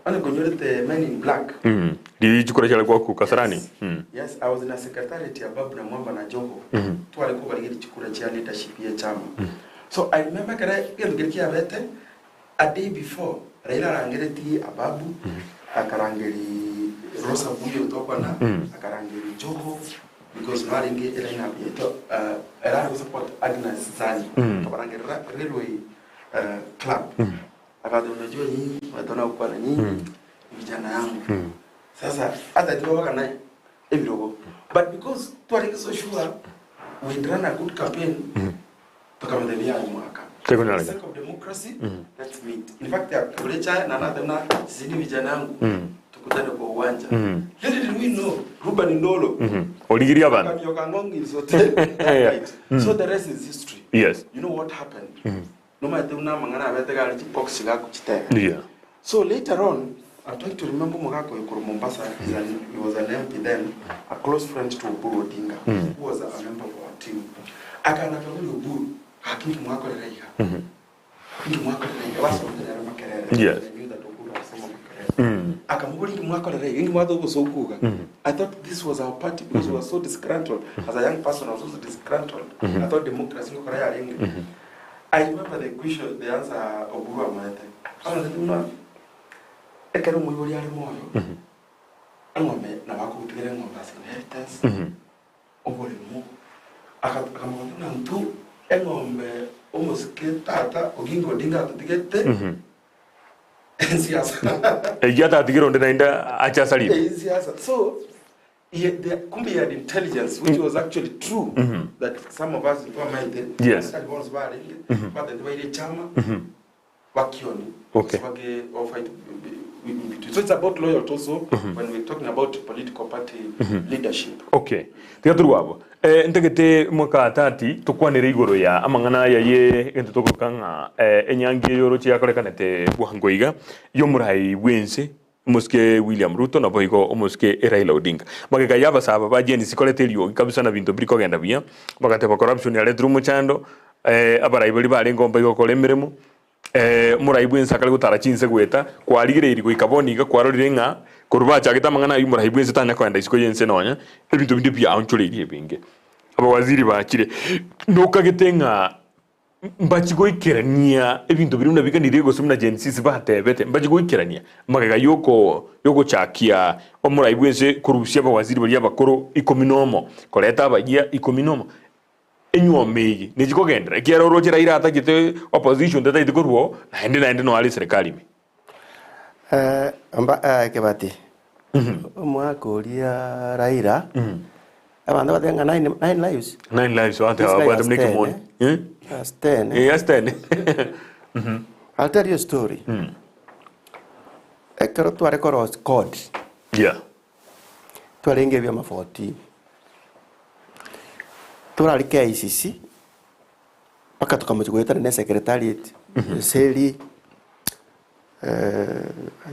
when the Men in Black. Yes, I was in a secretariat above Namwamba na Joho. So I remember a day before, Raila Rangereti Ababu, Akarangeri Rosa Buyo Tokana, Akarangeri Joho, because Maringe Elena Bieto, Elena support Agnes Zani, Akarangeri Railway Club. Akadonajua nyinyi, watona ukwana nyinyi, vijana yangu. Sasa, hata tiwa waka na ebirogo. But because tuwaliki so sure, we run a good campaign, tukamedemia mwaka. For the sake of democracy, let's meet. In fact, kulecha na nadana sisi vijana yangu tukutane kwa uwanja. Little did we know Ruben Ndolo. Oligiria bana. Kamyokangong is hotel. So the rest is history. Yes. You know what happened? No matter una mangana abetega ali box ga kuchitega. Yeah. So later on, I try to remember Mogako Yukuru Mombasa. He was an MP then, a close friend to Oburu Odinga, who was a member of our team. I can't tell you Oburu, I think Mogako Reha. Yes. I thought this was our party because we were so disgruntled. As a young person, I was also disgruntled. I thought democracy was I remember the question, the answer Oburu Amate. I was like, ekero muyori ari moyo angome na bakutire ngomba inheritance obole mu akamona ntu engombe omusike tata ogingo dinga tutigete siasa ejata tigiro ndenda acha salile siasa so kumbe he had intelligence which was actually true that some of us were minded yes but the way they chama wakioni okay so it's about loyalty also when we're talking about political party leadership. Okay. Tigatruwabo. Ntegete mwaka atati tukwanire igoro ya amangana ya ye ente tokukanga enyangi yoro chia kolekanete buhangoiga yomurai wense muske William Ruto na boigo muske Raila Odinga. Mageka yaba saba ba jendi sikoletelio kabisa na bintu briko genda bia. Magate ba corruption ya ledru muchando abara ibali bale ngomba yo kolemeremo. Muraibu nsakale gutara chinse gweta kwarigire iri goikaboniga kwarorire nga kurubacha gitamangana yu muraibu nsitanya kwenda isiko yense nonya ebintu bindi bya onchuliriye binge aba waziri bakire nokagitenga mbachigoikerania ebintu biri unabiganire gosumna Genesis batebete mbachigoikerania magega yoko chakia omuraibu nse kurubusya aba waziri bali abakoro ikominomo koleta abagia ikominomo enyomegi nijikogendera kiero rojera ira atakite opposition data idikorwo naende no ali serikali mi amba kebati umwakoria Raila abantu batenga 9 lives 9 lives what make money as 10 yes 10 I'll tell you a story ekero tware koros code yeah twarenge bya ma 14 turari KICC paka tukamujugweta na secretariat seli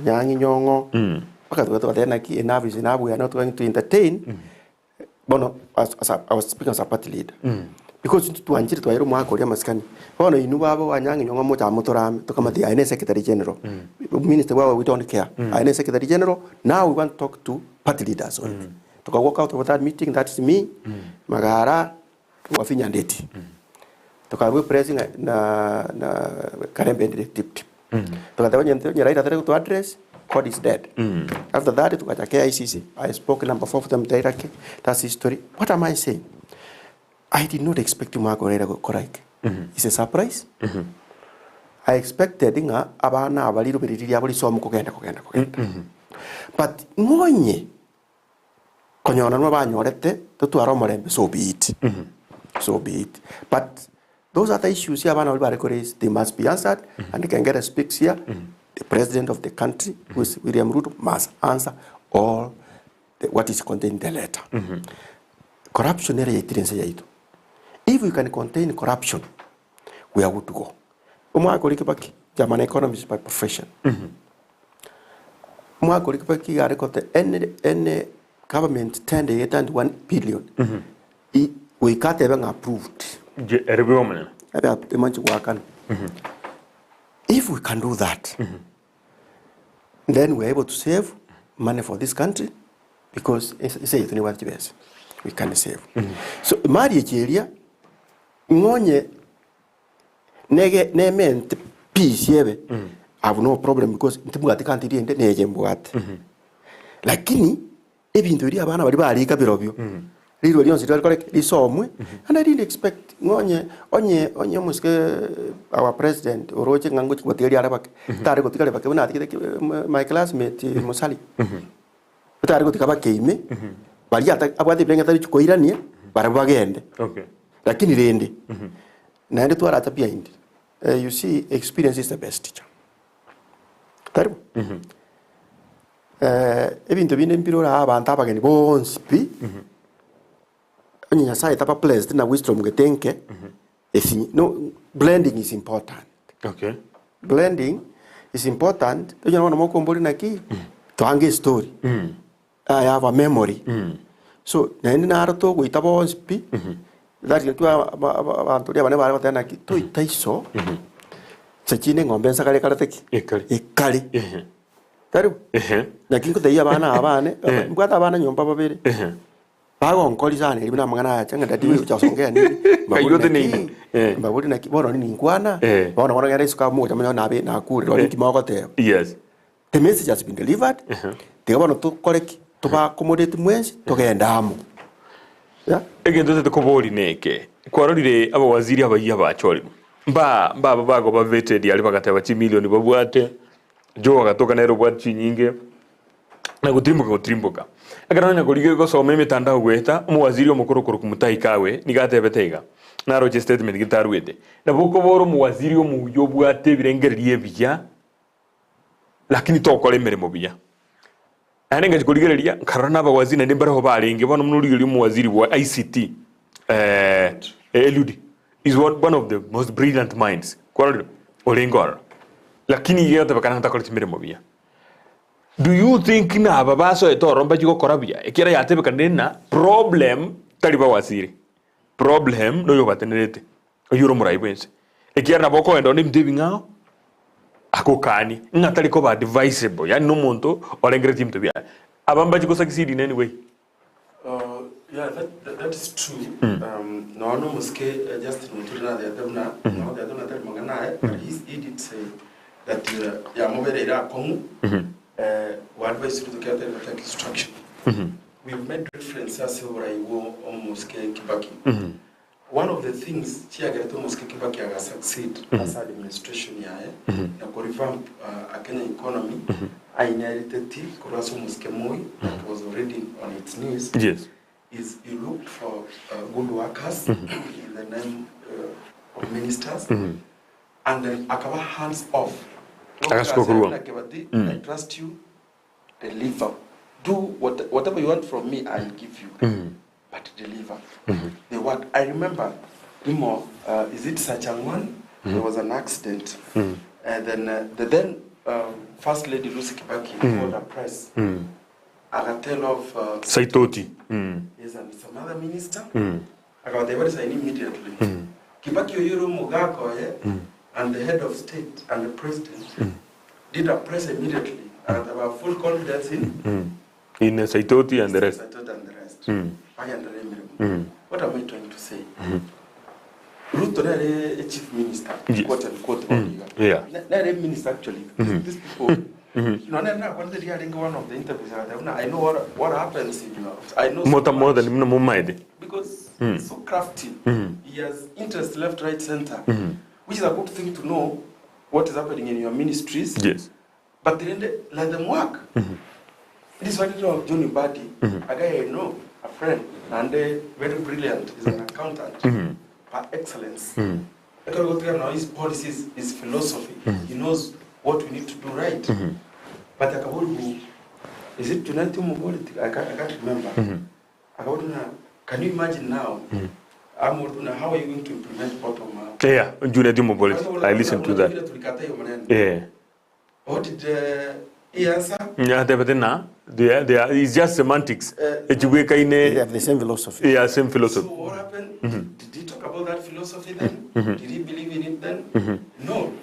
nyangi nyongo paka tukatena ki enavis inabu ya not going to entertain bono I was speaking as a party leader because tuanjiri twairo mwako ya maskani bono inu babo wanyangi nyongo moja motorame tukamati ine secretary general minister we don't care ine secretary general now we want to talk to party leaders only tuka walk out of that meeting, that's me magara wafinya ndeti tukawe president na Karembe tip tukatawa nyente Raila tare to address God is dead after that tukataka ICC I spoke number 4 of them directly. That's history. What am I saying? I did not expect Marco Raila correct. It's a surprise. I expected nga abana abaliro biriri abali so mukugenda but ngonye konyona no banyorete tutwara omorembe so be it. So be it. But those are the issues here, they must be answered, and they can get a speaks here. The president of the country, who is William Ruto, must answer all what is contained in the letter. Corruption, if we can contain corruption, we are good to go. I'm an economist by profession. Any government tender 1 billion. We can't even approved. If we can do that, then we're able to save money for this country because it's a we can save. So marriage area, ngonye nege peace yebe. I have no problem because ntimuga can't do ende neje mbuate. Lakini ebintu biri abana bari bari kabirobyo. And I didn't expect onye muske our president oroje ngango chikoteli arabak tare gotikale bakuna my classmate Musali tare gotikaba keime bali ata abwate blenga tari chikoirania barabagende okay lakini rende naende twara ata behind you see experience is the best teacher taribu ebintu bine mpirora abantu abageni bonsi Onya sai tapa blessed na wisdom getenke no blending is important. Okay. Blending is important. You know, no more naki to hang a story. I have a memory. So, then I to go itabo spi. That you are to never than I to it so. Sachine ngombe sakale karateki. Ekali. Taru. Lakini ko dai abana abane. Mbata abana nyomba babere. Bago nkoli sana ibina mangana changa dadi uchasongea nini. Kayote nini. Mbabuli na kibono ni ngwana. Bona bona ngare suka mo jamanya na be na kuri ro kimoko te. Yes. The message has been delivered. Te bono to koreki to ba accommodate mwenzi to genda mo. Ya. Egendo te ko boli neke. Kwarorire aba waziri abayiya bachori. Baba go vetted yali bagateba chi million babwate. Jo agatoka nairo bwati nyinge. Na gutrimbuka. Agarana kulige ko some mitandao gweta umuwaziri omukuru kumutahi kawe nigatebetega. Na roje statement gitarwete. Na boko boro muwaziri omuyo bwate birengerie biya. Lakini tokole meremo biya. Anenga kuligereria karana abawaziri ndembara ho balenge bono munurigeri umuwaziri wa ICT. Eludi is one of the most brilliant minds. Kwa olengora. Lakini yeye tabakana ntakole meremo biya. Do you think na ababaso etoro mbajiko korabia ekira yatebe kanena problem taliba wasiri problem no yobatenerete oyuro muraibense ekira naboko endo ni mdebinga akokani ngatali ko ba advisable yani no muntu olengere team to bia abambajiko succeed in any way. Yeah, that is true. No muske just muturina the adamna no the adamna tell mangana he did say that ya mobere ira komu what advice to get the instruction. We've made references over almost Kibaki. One of the things Chiagato Mosque Kibaki has succeed as administration na revamp a Kenyan economy. I inherited Kuraso Mosque Moi that was already on its knees. Yes. Is you looked for good workers in the name of ministers and then akaba hands off. I trust you, deliver. Do whatever you want from me, I'll give you. But deliver. The work. I remember, is it Sachangwan? There was an accident. And then the then First Lady Lucy Kibaki called a press. I can tell of Saitoti. Yes, and some other minister. I got the words I immediately. Kibaki Oyuru Mugako, and the head of state and the president did a press immediately and about full confidence in Saitoti and the rest. What am I trying to say? Ruto a chief minister, quote unquote. Yeah. Not a minister actually. These people, you know, one of the interviews, I know what happens in your. I know more than because he's so crafty. He has interest left, right, center. Which is a good thing to know what is happening in your ministries. Yes. But then let them work. This is what you know, Johnny Badi, a guy I know, a friend, and very brilliant. He's an accountant, by excellence. His policies, his philosophy. He knows what we need to do right. But is it tonight? I can't remember. Can you imagine now? How are you going to implement bottom up? Yeah, I listened to that. Yeah. What did he answer? Yeah, it's just semantics. They have the same philosophy. Yeah, same philosophy. So what happened? Did he talk about that philosophy then? Did he believe in it then? No.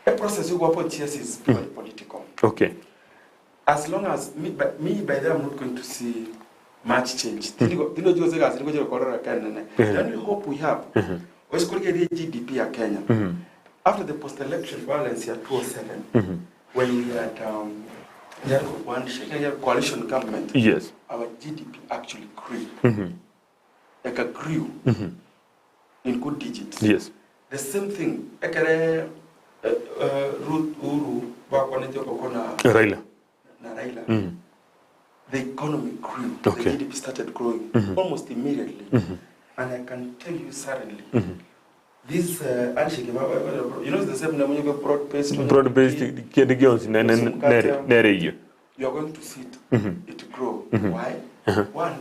A process you go up on TS is purely political. Okay. As long as me by then I'm not going to see much change. The only hope we have was to get the GDP of Kenya. After the post-election violence in 2007, when we had one coalition government, yes, our GDP actually grew. Like a grew in good digits. Yes. The same thing. Raila. The economy grew. Okay. The GDP started growing almost immediately. And I can tell you suddenly, this you know the same name broad-based. You are going to see it grow. Why? One,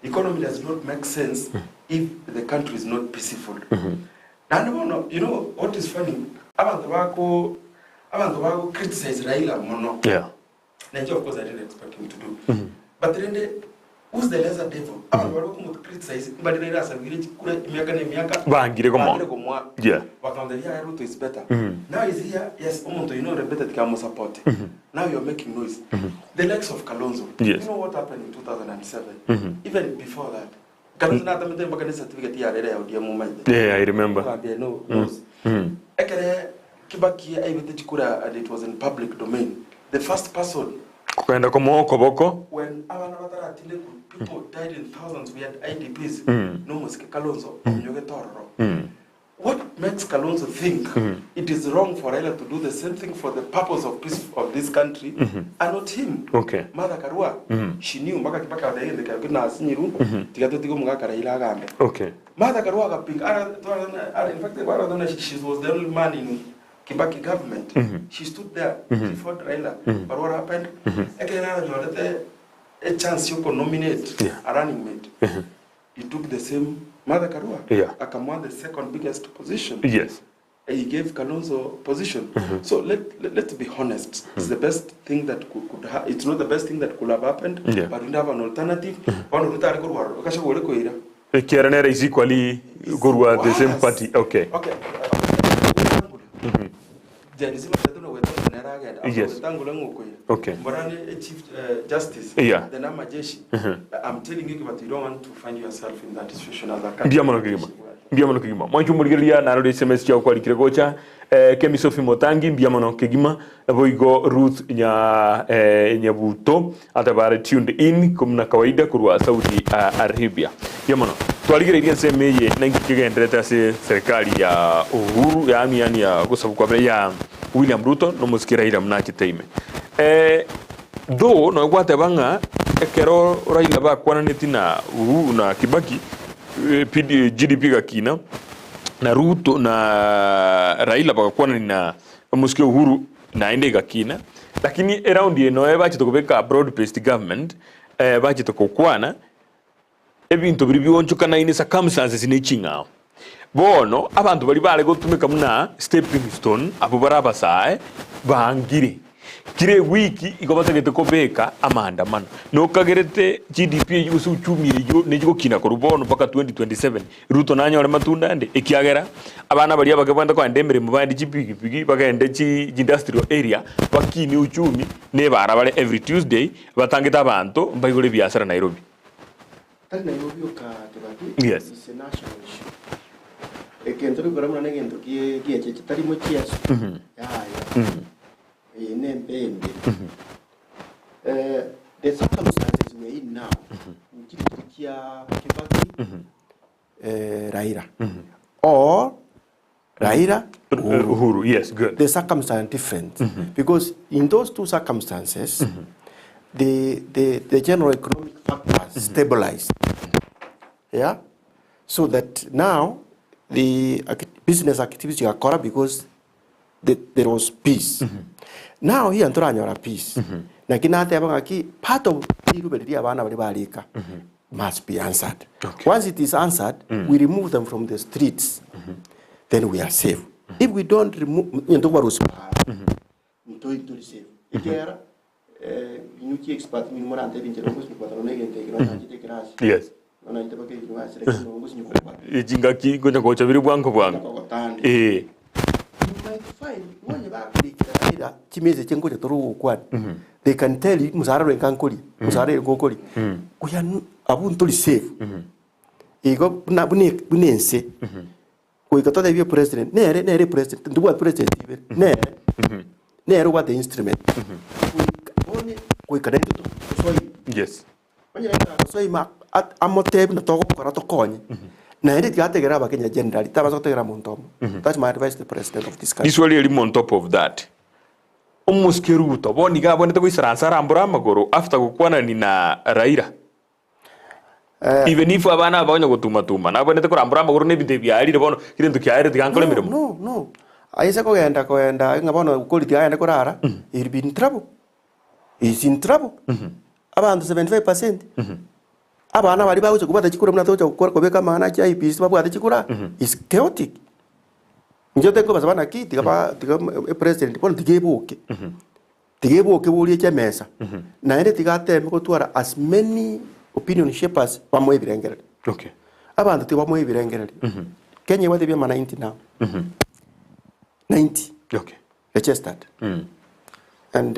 economy does not make sense if the country is not peaceful. And you know what is funny? abantu bago criticize Raila mono. Yeah. And of course I didn't expect him to do. But then who's the lesser devil? Abantu bago kumu criticize but Raila asa village kule miaka Bangire gomo. Yeah. Wakamwambia Ruto is better. Now he's here, yes, you know better kama support. Now you're making noise. The likes of Kalonzo. Yes. You know what happened in 2007? Even before that. Kalonzo na tamete mpaka certificate ya Raila ya ODM. Yeah, I remember. No. Ekere Kibaki aibete chikura and it was in public domain. The first person kukaenda koboko when people died in thousands, we had IDPs. No musike Kalonzo nyoge tororo. What makes Kalonzo think it is wrong for Raila to do the same thing for the purpose of peace of this country and not him? Okay. Martha Karua, she knew Maka Kipaka the end, the Kakuna Siniru, Tigatigo Maka Raila Gambe. Okay. Martha Karua, in fact, she was the only man in Kibaki government. She stood there, she fought Raila. But what happened? Again, a chance you could nominate a running mate. He took the same Martha Karua. Yeah. Akamwa the second biggest position. Yes. He gave Kalonzo position. So let's be honest. It's the best thing that could happen. It's not the best thing that could have happened, but we have an alternative. Kiaranera is equally good with the same party. Okay. Okay. Yes. Okay. Morani Chief Justice. Yeah. The Nama Jeshi. I'm telling you, but you don't want to find yourself in that situation as a country. Mbiamono kigima. Mwanchu murigeria na rode SMS ya kwa likiregocha Kemi Sophie Motangi mbiamono kigima boigo Ruth Nyabuto atabare tuned in kumna kawaida kurwa Saudi Arabia. Mbiamono twaligeria semeye nangi kigendreta se serikali ya Uhuru ya yani ya gusabuka ya William Ruto no musikira ira mnachiteime. Do no gwate banga ekero Raila ba kwananiti na Uhuru na Kibaki GDP gakina na Ruto na Raila bakakuana na musike Uhuru na ende gakina lakini around eno ebachito kubeka broad based government bachito kokwana ebintu biri byonchukana ine circumstances ne chinga bono abantu bali bale gotumika muna stepping stone abo barabasae bangire kire wiki ikobategete kobeka amandamano no kagerete GDP yusu uchumire yo nejo kina ko rubono paka 2027 Ruto nanyore matunda nde ekiagera abana bali abagabanda kwa ndemere mubandi chipigi bagende chi industrial area bakini uchumi ne barabale every Tuesday batangita abantu mbayigole biashara Nairobi. Nairobi okatebati. Yes. It's a national issue. Ekento bikora mwana ngento kie tari mo chieso. The circumstances we're in now, Raila, or Raila, Uhuru. Yes, good. The circumstances different because in those two circumstances, the general economic factors stabilized. Yeah, so that now the business activities are corrupt because there was peace. Now here antoranyora peace. Na kinate abangaki part of the abana bali balika must be answered. Okay. Once it is answered, we remove them from the streets. Then we are safe. If we don't remove safe. Yes. Ejingaki gonya kocha biri bwanko bwanko. They can tell you musara renkankoli musara ngokoli kuya abuntu safe ego na bunense ko ikato da be president nere president nduwa president nere what the instrument ko ikada to soi yes banya na soi ma amote na to ko rato konye na ende tiategera bakenya general tabazo tegera montom. That's my advice to the president of this country. This really on top of that. Ruto boni ga bonete ko isaransa rambura magoro after kukwana ni na Raila. Even if abana abanya gutuma na bonete ko rambura magoro ne bide byari bono kirintu kyari tigankole mirimo. No. Aisa ko enda ngabona ukoli tigaenda ko rara. He'll be in trouble. He's in trouble. Abantu 75%. Abana bali bawo kubata chikura mna tocha ukora kobeka mana cha IPC babu ati chikura is chaotic. njote ko basabana ki tiga president pon tigebuke tigebuke buri cha mesa na ende tigate ko twara as many opinion shapers pamwe birengere. Okay. Abantu tibamwe birengere. Kenya wate bya 90 now. 90. Okay. Let's just start. And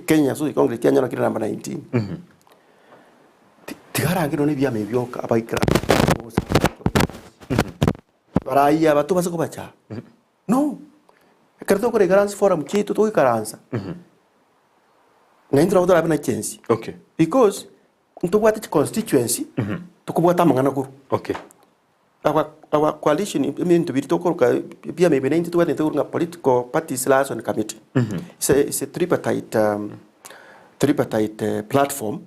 Kenya so Congress Kenya na kila number 19. Tigara ngiro ni bya mebyoka abaikra. Baraya batu basako bacha. No. Karto ko regarance forum chitu to ikaransa. Na indra udara bana chance. Okay. Because ntobwate constituency tukubwata mangana guru. Okay. Our coalition implement to be talk pia maybe 90 to political parties liaison committee. It's a tripartite platform.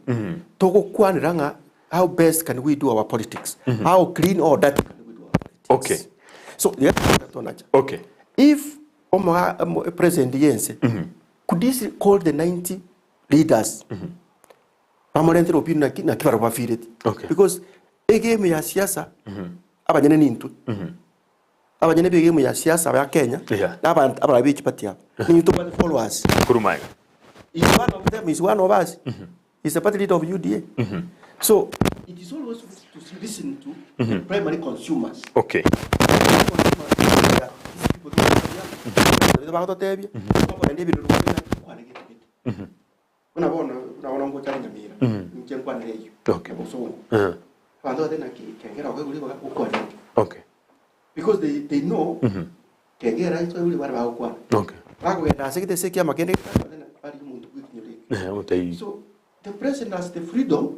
Toko kwaniranga how best can we do our politics? How clean or dirty can we do our politics? Okay. So okay. If President Yense could this call the 90 leaders? Permanent opinion na kibaru bafire. Okay. Because a game ya siasa abanyene nintu abanyene bege mu ya siasa ba Kenya n'abantu ababichi pati aba ni to followers kurumaya is one of them is one of us is a party leader of UDA so it is always to listen to the primary consumers. Okay. Una ngo cyane nyamira nje nkwanreyo okay okay. Because they know kengera ito uli bari bakwa okay bagwenda sekite sekia magende bari muntu kwinyure. So the president has the freedom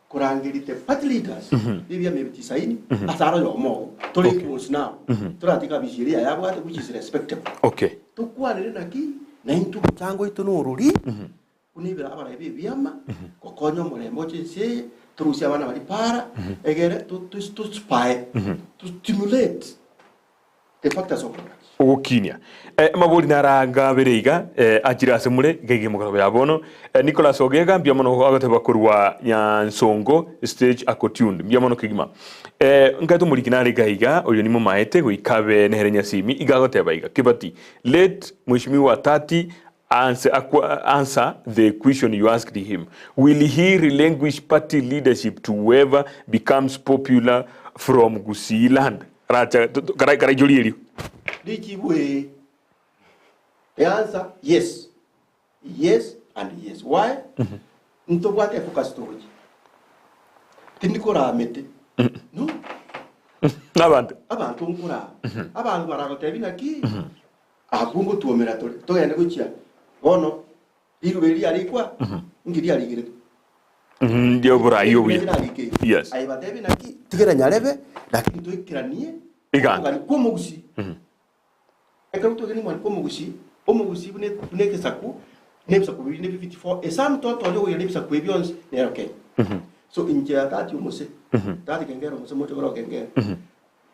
kurangiri the party leaders bibya mebiti saini asara yo mo tole rules now turatika bishiria yabo which is respectable. Okay. Tukwanire naki na intu tango ito no ruri unibira abana bibyama kokonyo murembo chinse turusi abana bari para egere to spy to stimulate the factors of production. Ukinya maburi naranga bereiga ajira semure gege mugabo yabono Nicholas Ogega mbiamono agateba kurwa Nyansongo stage akotune mbiamono kigima ngato mulikinari gaiga oyo nimo maete goikabe neherenya simi igagoteba iga kibati let mheshimiwa 30 answer the question you asked him. Will he relinquish party leadership to whoever becomes popular from Gusii land? Racha karai jolieri. The answer yes. Yes and yes. Why? Ntobwate focus storage. Tindikora mete. No. Abantu nkura. Abantu baragotebina ki. Abungo tuomera to yane guchia. Bono iruberi alikwa ngiri aligire ndio bura yobuye yes ai batebi naki tigera nyarebe lakini to ikiranie iganga ko mugusi eka to gani mwan ko mugusi bune kesaku nebisa ku bine 54 esam to yo nebisa ku ebions ne okay so inje atati umose tati kengero muso moto ro kengero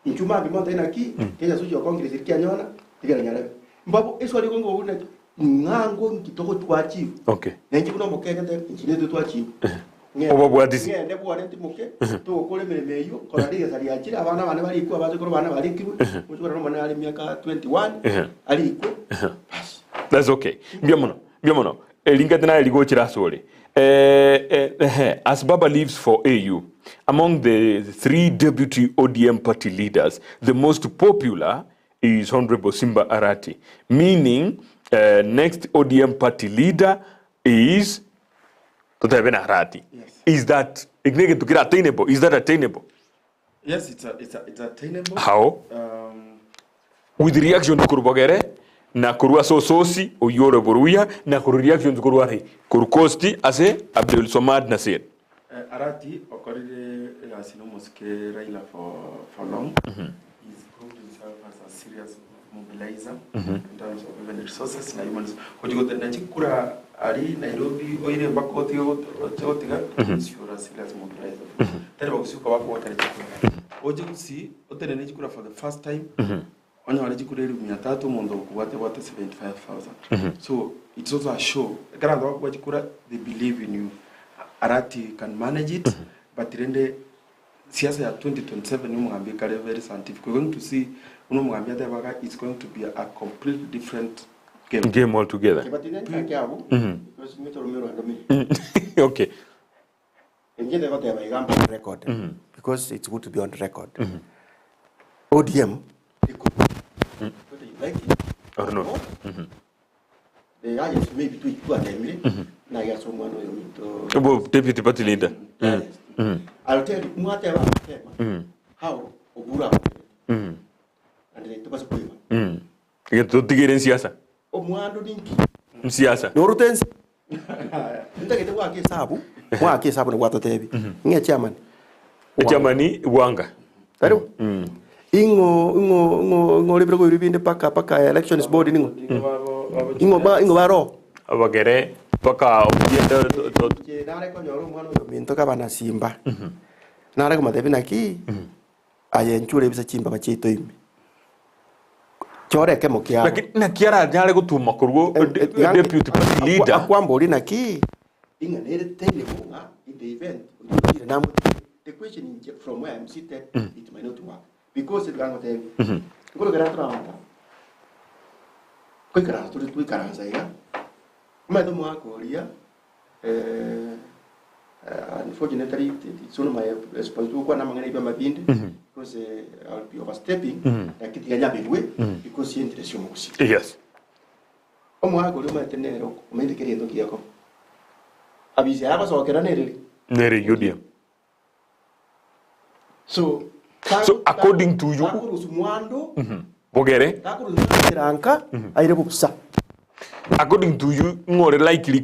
inchuma bi monta naki kenya sujo congress kianyona tigera nyarebe mbabo eso ali kongo une ngango ngitoko twachivu. Okay. Nenji kuno mokeke te injine twachivu. Obo bwatisi. Ngende bwate moke to kole meremeyo kora dige sari achira abana bane bali ku abaze ko bana bali kiru muchura no mane ali miaka 21 ali ku. That's okay. Mbiamono lingatena ligochira sole. As Baba leaves for AU, among the 3 deputy ODM party leaders, the most popular is Honorable Simba Arati, meaning next ODM party leader is Totavena Arati. Yes. Is that attainable? Is that attainable? Yes, it's attainable. How? With reaction to Kurubagere, na kurua sosi o yoro boruya na kuru reaction to kuruari kuru kosti ase Abdul Somad Nasir. Arati okoride asino moske Raila for long. He's proved himself as a serious mobilizer in terms of even resources na humans. Kojigote na chikura ari Nairobi oire bakoti otiga sure serious mobilizer. Tare bakusuka bako watare chikura. Ojikusi otene ne chikura for the first time. Onye wale chikura 300 mondo kuwate 75,000. So it's also a show. Garanda wako chikura they believe in you. Arati can manage it, but rende siasa ya 2027 ni mwambie kale very scientific. We're going to see uno mwambia tabaga it's going to be a completely different game. Game altogether. Because me to remember Okay. Record. Because it's good to be on record. ODM, whether you like it or not. The highest maybe to equal them. Now you have someone to About deputy party leader. I'll tell you whatever how Obura and they took us a poem. You to dig in siasa. O Muando Dinky. Siasa. Norutens. Nitake tu wake sabu. Wake sabu na watu tebi. Ngia chairman. Chamani Wanga. Taro. Ingo libro ko iribinde paka elections board ningo. Ingo baro. Abagere paka obienda to. Nare ko nyoro mwana yo minto ka bana Simba. Nare ko matebi naki. Ayenchure bisa chimba bachito imi. Chore ke mokia. Lakini na kiara nyale gutuma kurwo deputy party leader. Akwambori naki. Inga nere tele munga in the event. The question is from where I'm seated, it might not work. Because it can't tell you. Go to the quick around to the quick around say, Madam Korea. Unfortunately, it's one of my responsibility when I'm going to be my bind because I'll be overstepping. I get the other way because you're interested. Yes. Omoago, you might know, maybe getting to Kiako. Abisiagas or Keraneri. Neri UDM. So according to you, Bogere, according to you, more likely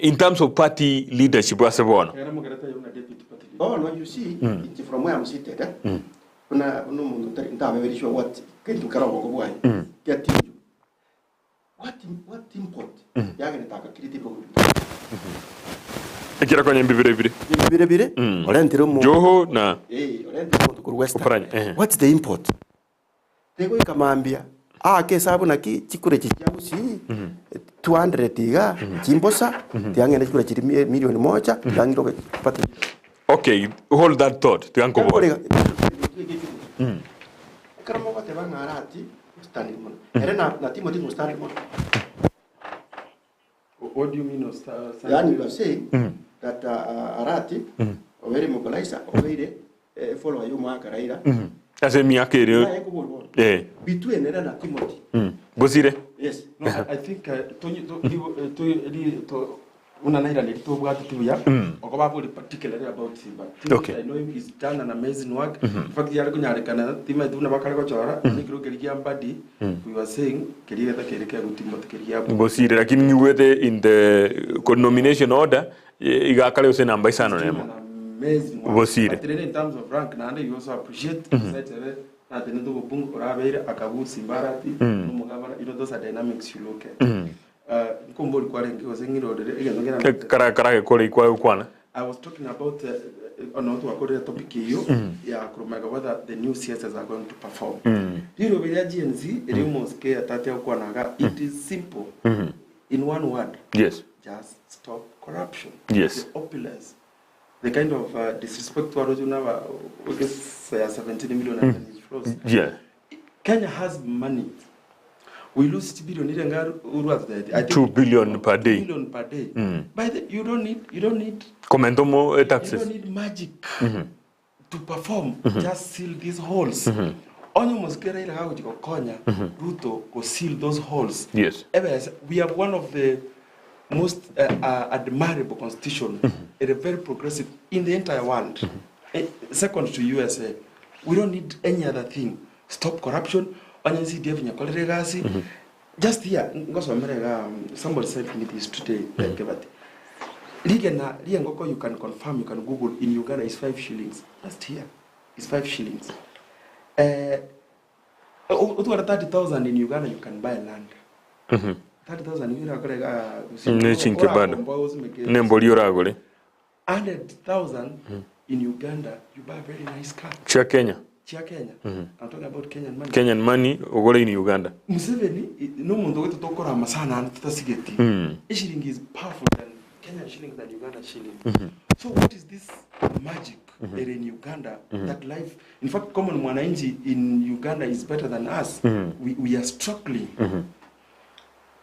in terms of party leadership as a one. Oh, no, you see, from where I'm seated, very sure what get to Karawa get you. What import? Yagan critical. Kira kwenye mbibire. Joho na what's the import? Tego ikamambia ke sabu naki chikure chichabu si 200 iga chimbosa tiangene chikure chiri milioni moja tiangiro pata. Okay, hold that thought. Tiango bo. Karamo bate bangarati standing mon. Ere na Timothy standing mon. What do you mean Yani you are saying that Arati, very mobilizer, already follow you, Mark Raida. As a Miakere, between Nera and Timothy. Bosire? Yes. No, I think Unanaira to what to ya, or particularly about Simba. Okay. I know he's done an amazing work. In fact, the Aragonara can Tima Dunabakara, Nigrogerian body, we were saying, Keria Kerika, Timothy Keria. Bosire, like in in the nomination order, Igakale was a number son on him. Amazing work. Bosire. In terms of rank, Nanda, you also appreciate that the Nando Bung or Avera, Akabu, Simbarati, you know, those are dynamics you look at. I was talking about another topic here, whether the new CSs are going to perform. It is simple. In one word. Yes. Just stop corruption. Yes. The opulence. The kind of disrespect to Arojuna, 17 million flows. Yeah. Kenya has money. We lose 2 billion. 2 billion per day. 2 billion per day. But you don't need taxes. You don't need magic to perform. Just seal these holes. Only Mosquera Konya, Ruto go seal those holes. Yes. We have one of the most admirable constitution, very progressive in the entire world. Second to USA. We don't need any other thing. Stop corruption. Just here, somebody said to me this today, you can confirm, you can Google, in Uganda is 5 shillings. Just here, it's 5 shillings. 30,000 in Uganda, you can buy land. 30,000 in Uganda, 100,000 in Uganda, you buy a very nice car. Kenya. Kenya. I'm talking about Kenyan money. Kenyan money in Uganda. Museveni, no mundo wetu tokora masana tutasigeti. Shilling is powerful than Kenyan shilling than Uganda shilling. So what is this magic area in Uganda that life, in fact, common mwananchi in Uganda is better than us. We are struggling.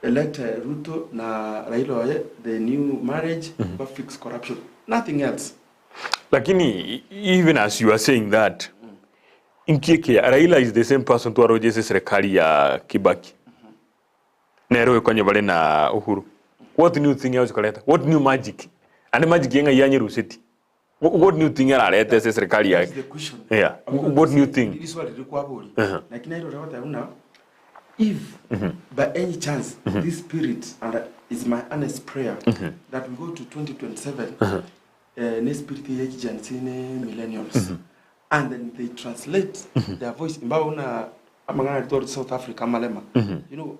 Elect Ruto na Raila, the new marriage, but fix corruption. Nothing else. Lakini even as you are saying that, Nkieke, Raila is the same person to arojese serikali ya Kibaki. Nero kwenye wale na Uhuru. What new thing else kaleta? What new magic? And magic yenga yanyi ruseti. What new thing ya aleta serikali ya? That's the question. Yeah. What new thing? This is what it requires. Like Nairo Rawata una, if by any chance this spirit, and is my honest prayer, that we go to 2027, next spirit Jansine millennials, and then they translate their voice. Imbauna amangana to South Africa Malema. You know,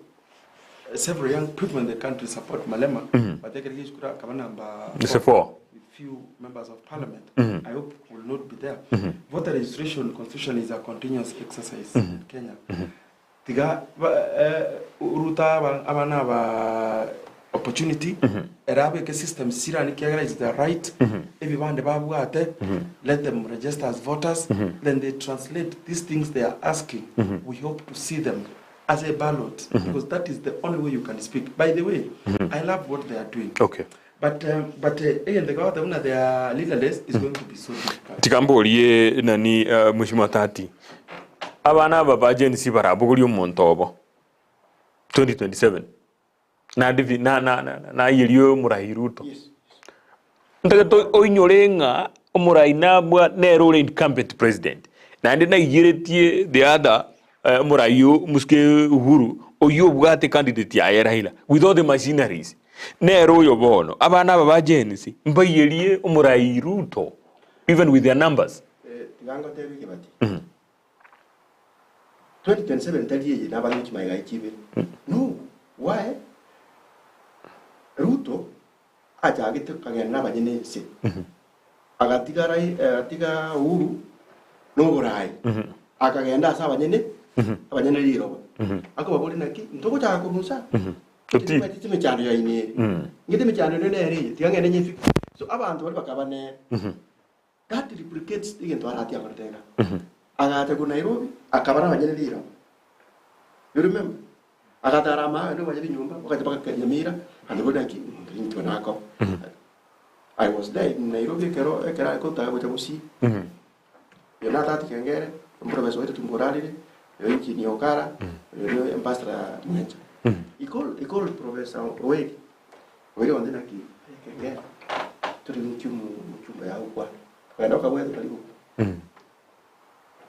several young people in the country support Malema, but they can use Kavana four. With few members of parliament. I hope will not be there. Voter registration constitution is a continuous exercise in Kenya. Tiga uruta abana opportunity. Erabe ke system sira ni kiagara is the right. Everyone the babu ate, let them register as voters. Then they translate these things they are asking. We hope to see them as a ballot, because that is the only way you can speak. By the way, I love what they are doing. Okay. But again, the government, their leaderless is going to be so difficult. Tikambolie nani Mheshimiwa Tati. Abana baba agency barabuguli umontobo. 2027. Na yelio Murahi Ruto. Yes. Ndagato oinyolenga Murahi nabwa nero incumbent president. Na ndina yiretie the other Murayo muske Uhuru oyo bwate candidate ya Raila with all the machineries. Nero yobono abana baba agency mbayelie Murahi Ruto even with their numbers. Tigango tebi kibati. 2027 tali na bantu chimaga chibe. No, why? Ruto aja agite kagenda banyene se. Agatika rai atika Uhuru no borai. Akagenda asa banyene abanyene liro. Ako baboli naki ntoko cha ko musa. Toti timi cyane ya ine. Ngite mi cyane ne eri tigangene nyifi. So abantu bali bakabane. That replicates into arati amartega. Agate ku Nairobi akabara banyene liro. You remember? Agatara ma no banyene nyumba bakaje baka Nyamira and go naki into nako. I was there in Nairobi kera ko ta go tabusi. Yonata tikengere professor wetu tumboralile yo injini Okara yo ambassador mwenja ikol professor Owegi wewe ondena ki kengere tuli mchumba ya ukwa kwenda kwa wewe tuli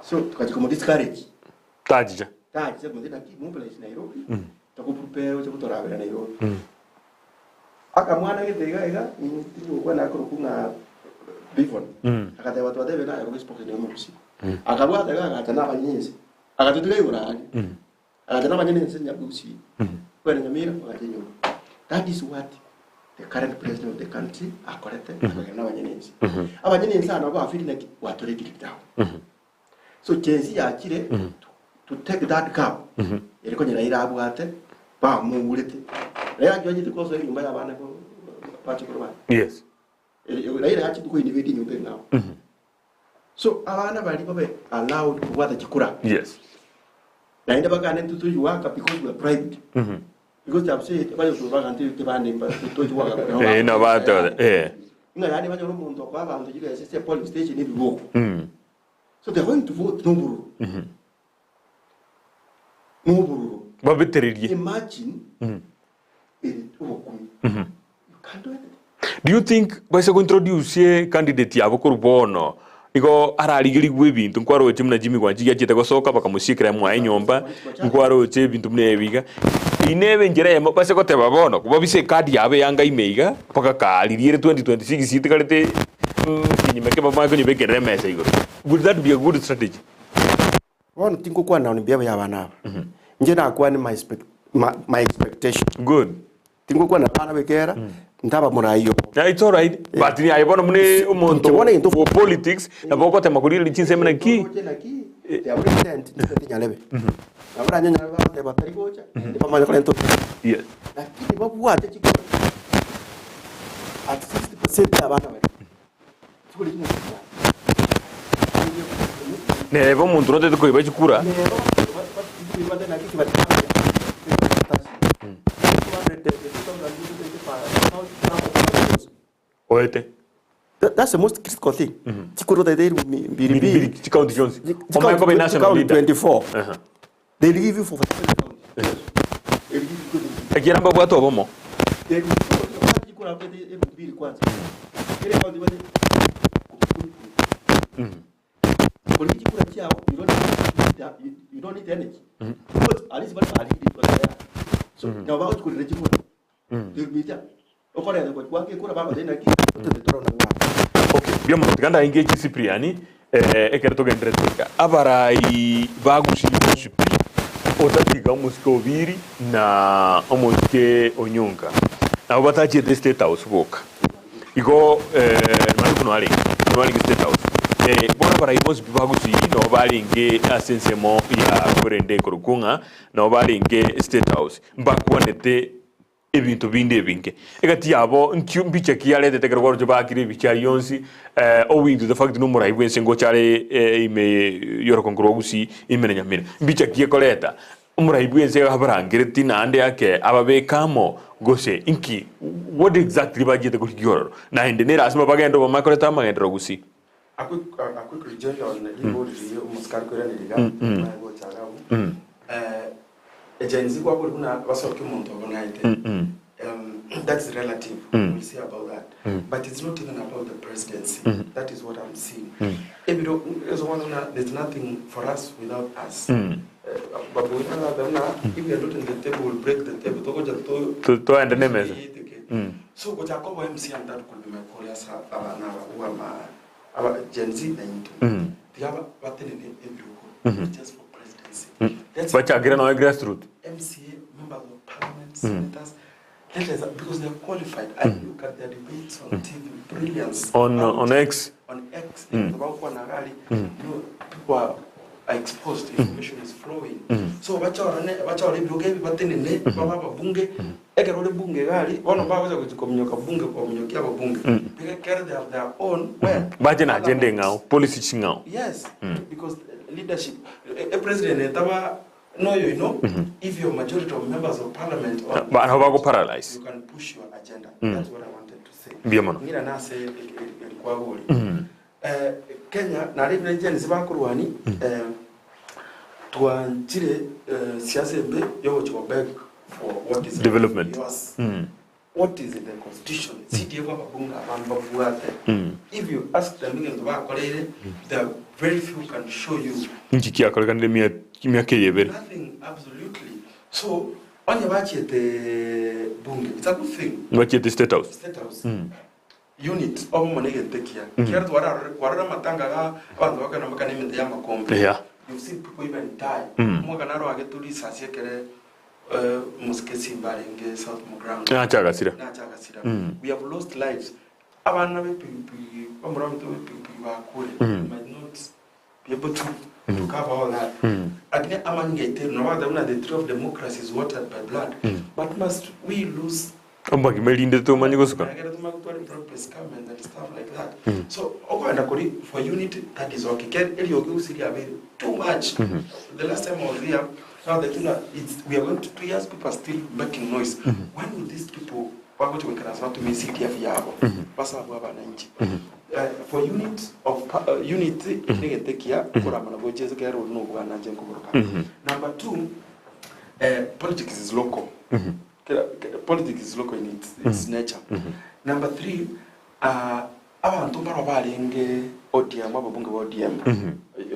so tukachikomo discourage Tajija se mondena ki mu place Nairobi takuprepare uche kutorabera Nairobi aka mwana gitega ega tuli kwa na kurukunga Bivon akate watu wadebe na yo spoke ni musi akabwa daga akatana banyinzi akatutuga yurani akatana banyinzi nyabusi kwene Nyamira akajenyo. That is what the current president of the country akorete akagana banyinzi abanyinzi ana ba afiri like watore down. So Jensi yakire to take that gap yeriko nyira irabwate ba mungurete rero jogite koso nyumba y'abana ko particular. Yes. Raila yachi ko individi nyumba ngao. So abana bali babe allowed kuwata chikura. Yes. Na inde bagane tutu yuwaka because we are private. Because they have said bayo kubaga nti tibande mba tutu yuwaka. Na bato Nga yani banyo rumuntu kwa abantu jile sisi polling station ni biwoko. So they are going to vote no buru. No buru. Babeteririe. Imagine ubokumi. You can't do it. Do you think baise ko introduce candidate yabo ko rubono iko ararigiri gwe bintu nkwaro che mna Jimmy Gwanji yachete ko soka bakamushikira mu aynyomba nkwaro che bintu mnebiga inebe ngere yemo baise ko teba bono kuba bise card yabe yanga imeiga paka kaliriere 2026 sitikalete kinyimeke baba ko nyibekere mese igoro. Would that be a good strategy? One thing ko kwa naoni biya bana nje na kwa ni my expectation. Good. Tingo kwa na bana bekera ntaba Murayo. Yeah, it's all right. But ni ayibona mune umuntu for politics na boko tema kuri lichinse mena ki. Ya president ni nyalebe. Abra nyanya ba te batari gocha. Ni pamanya kwa nto. Yes. Lakini babu ate chiko. At 60% ya bana bali. Neva omuntu notete koiba chikura oete. That's the most critical thing. Chikuru they did Biri county Jones. Omako be national leader. 24. They give you for Akira mbabu watu obomo. You don't need energy. But at least what I did was there. So now about to register. They'll be there. Okay, biamo tiganda engage Cipriani ekerto gendretika abarai bagushi shipi otatiga musiko viri na omoske onyonka na batachi the state house boka igo mali kuno ali state house bona barai mos bagushi no balinge asensemo ya kurende kurukunga no balinge state house mbakwanete ebintu binde binke egati yabo nkyumbiche kiyalete tekerwa ryo bakire bichari yonsi owindu the fact no murai bwense ngo chare ime yoro konkuro gusi imene nyamira bicha kiyekoleta umurai bwense habarangire tina ande yake ababekamo gose inki what exactly bajete kugioro na endenera asima bagendo bamakoleta magendo gusi akwe region ibo riyo umuskar kwera niliga ngo charabu agency kwa kuna wasoke umuntu obonaite that's relative we'll see about that but it's not even about the presidency that is what I'm seeing there's nothing for us without us but we know that if we are not in the table we'll break the table to end the name so what I call MC and that could be my colleagues our Gen Z 90 they have what in every just for presidency but I no grassroots MCA members of parliament senators because they are qualified. I look at their debates on TV, brilliance on X about people are exposed, information is flowing. So wacha bloge batene baba bunge ekerole bunge gali ono baba za kukomnyoka bunge kwa mnyokia bunge because they have their own where baje na agenda ngao policy chingao yes because leadership a president etaba no, you know, if you're majority of members of parliament, but how about paralyze? You can push your agenda. That's what I wanted to say. Ngira na say ilikuwa goli. Kenya na region zibakuruani tuanjire siasa mbe yo go back for what is development. What is in the constitution? CDF abunga abambabuate. If you ask them again to bakolere, there are very few can show you. Njikia kolekande Nothing, absolutely. So, on your budget, bunge, it's a good thing. Budget the state house. State house. Unit, all money get take care. Care to whatever matanga, and work on mechanism, the Yamakombe. Yeah. You've seen people even die. Moganaro, I get to this as Muskesi Baringe, South Mugram. We have lost lives. Abana people might not be able to cover all that. Again, among the tree of democracy is watered by blood. But must we lose? And stuff like that. So, for unity, that is okay. Too much. The last time I was here, now that we are going to 2 years, people are still making noise. When will these people to for unit of unity, number two, politics is local. Politics is local in its nature. Number three, abantu barabalinge ODM ababunge ODM.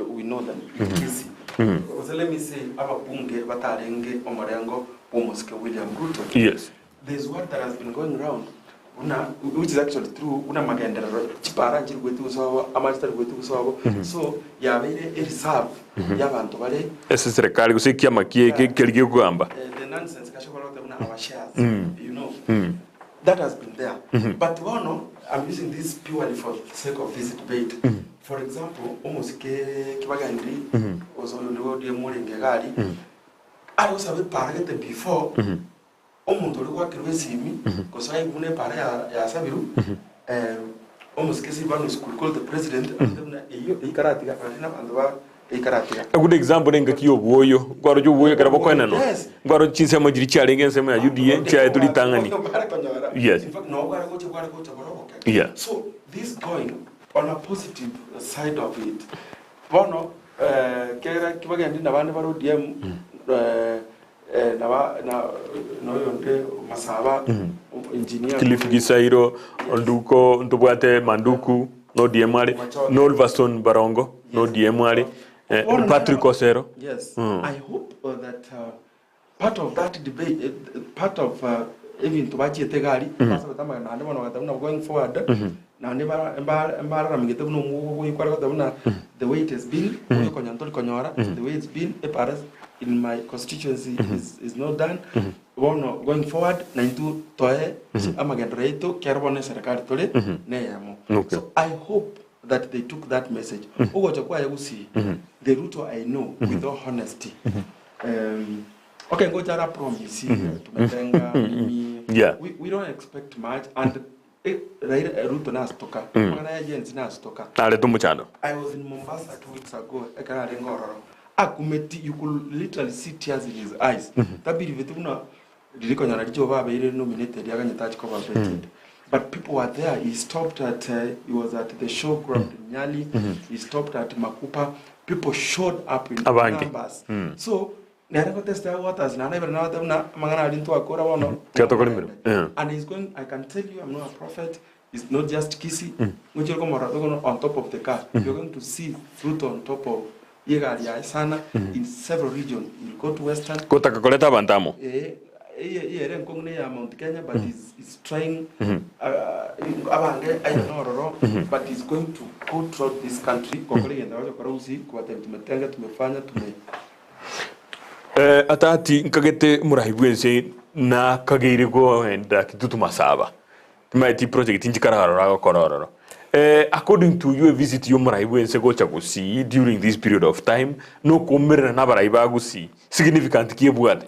We know them. Easy. So let me say ababunge batalenge omarengo Omoske William Ruto. Yes. There's what that has been going around. Which is actually true. So, ya very reserve. Ya bantu bare. Serikali kusikia makie keligi kugamba. The nonsense our shares. You know. That has been there. But I'm using this purely for the sake of this debate. For example, Omoske Kibagandri was on the road Moringali. I was a bit parated before. Omuntu olikuwa kirwesimi kosa ibune pare ya sabiru almost kesi bano school called the president na iyo ikaratiga na bantu ba ikaratiga a good example nga kiyo boyo gwaro jo boyo karabo kwena no gwaro chinse mo jiri chale ngense mo ya UDA cha tuli tangani yes in fact no gwaro ko borobo yeah so this going on a positive side of it bono kera kibagenda na bandi baro DM no yonde masaba engineer Cliff Gisairo onduko ntubwate manduku no DMR no Olvason Barongo no DMR Patrick Osero yes I hope that part of that debate part of even tubachi tegari pasaba tama na ndimo na going forward na ndima mbara migete no mu ko kwara ko the way it has been ko nyantol konyora the way it's been in my constituency is not done going forward na into toe amagenda reito kerabone serikali tole ne yamo so I hope that they took that message ogo chakwa yagusi the route I know with all honesty okay go jara promise tumetenga yeah we don't expect much and route na stoka magana agents na stoka ale tumuchano I was in Mombasa 2 weeks ago ekara ngororo akumeti you could literally see tears in his eyes tabiri vitu kuna diliko nyana dicho baba ile nominated yakanyita chikoba president but people were there. He stopped at he was at the showground in Nyali. He stopped at Makupa. People showed up in numbers so nere contesta waters na never know them na mangana alinto akora wono and he's going I can tell you I'm not a prophet. It's not just Kisi on top of the car. You're going to see fruit on top of Yegaria Sana in several regions. You go to Western. Kota kakoleta bantamo. Mount Kenya, but he's trying. I don't know, but he's going to go throughout this country. Atati nkagete murahibwense na kageire go enda kitutu masaba. Mighty project in Chikararo. According to you, a visit you murahibwense go chagusi during this period of time, no komere na baraiba gusi significant kiebwate.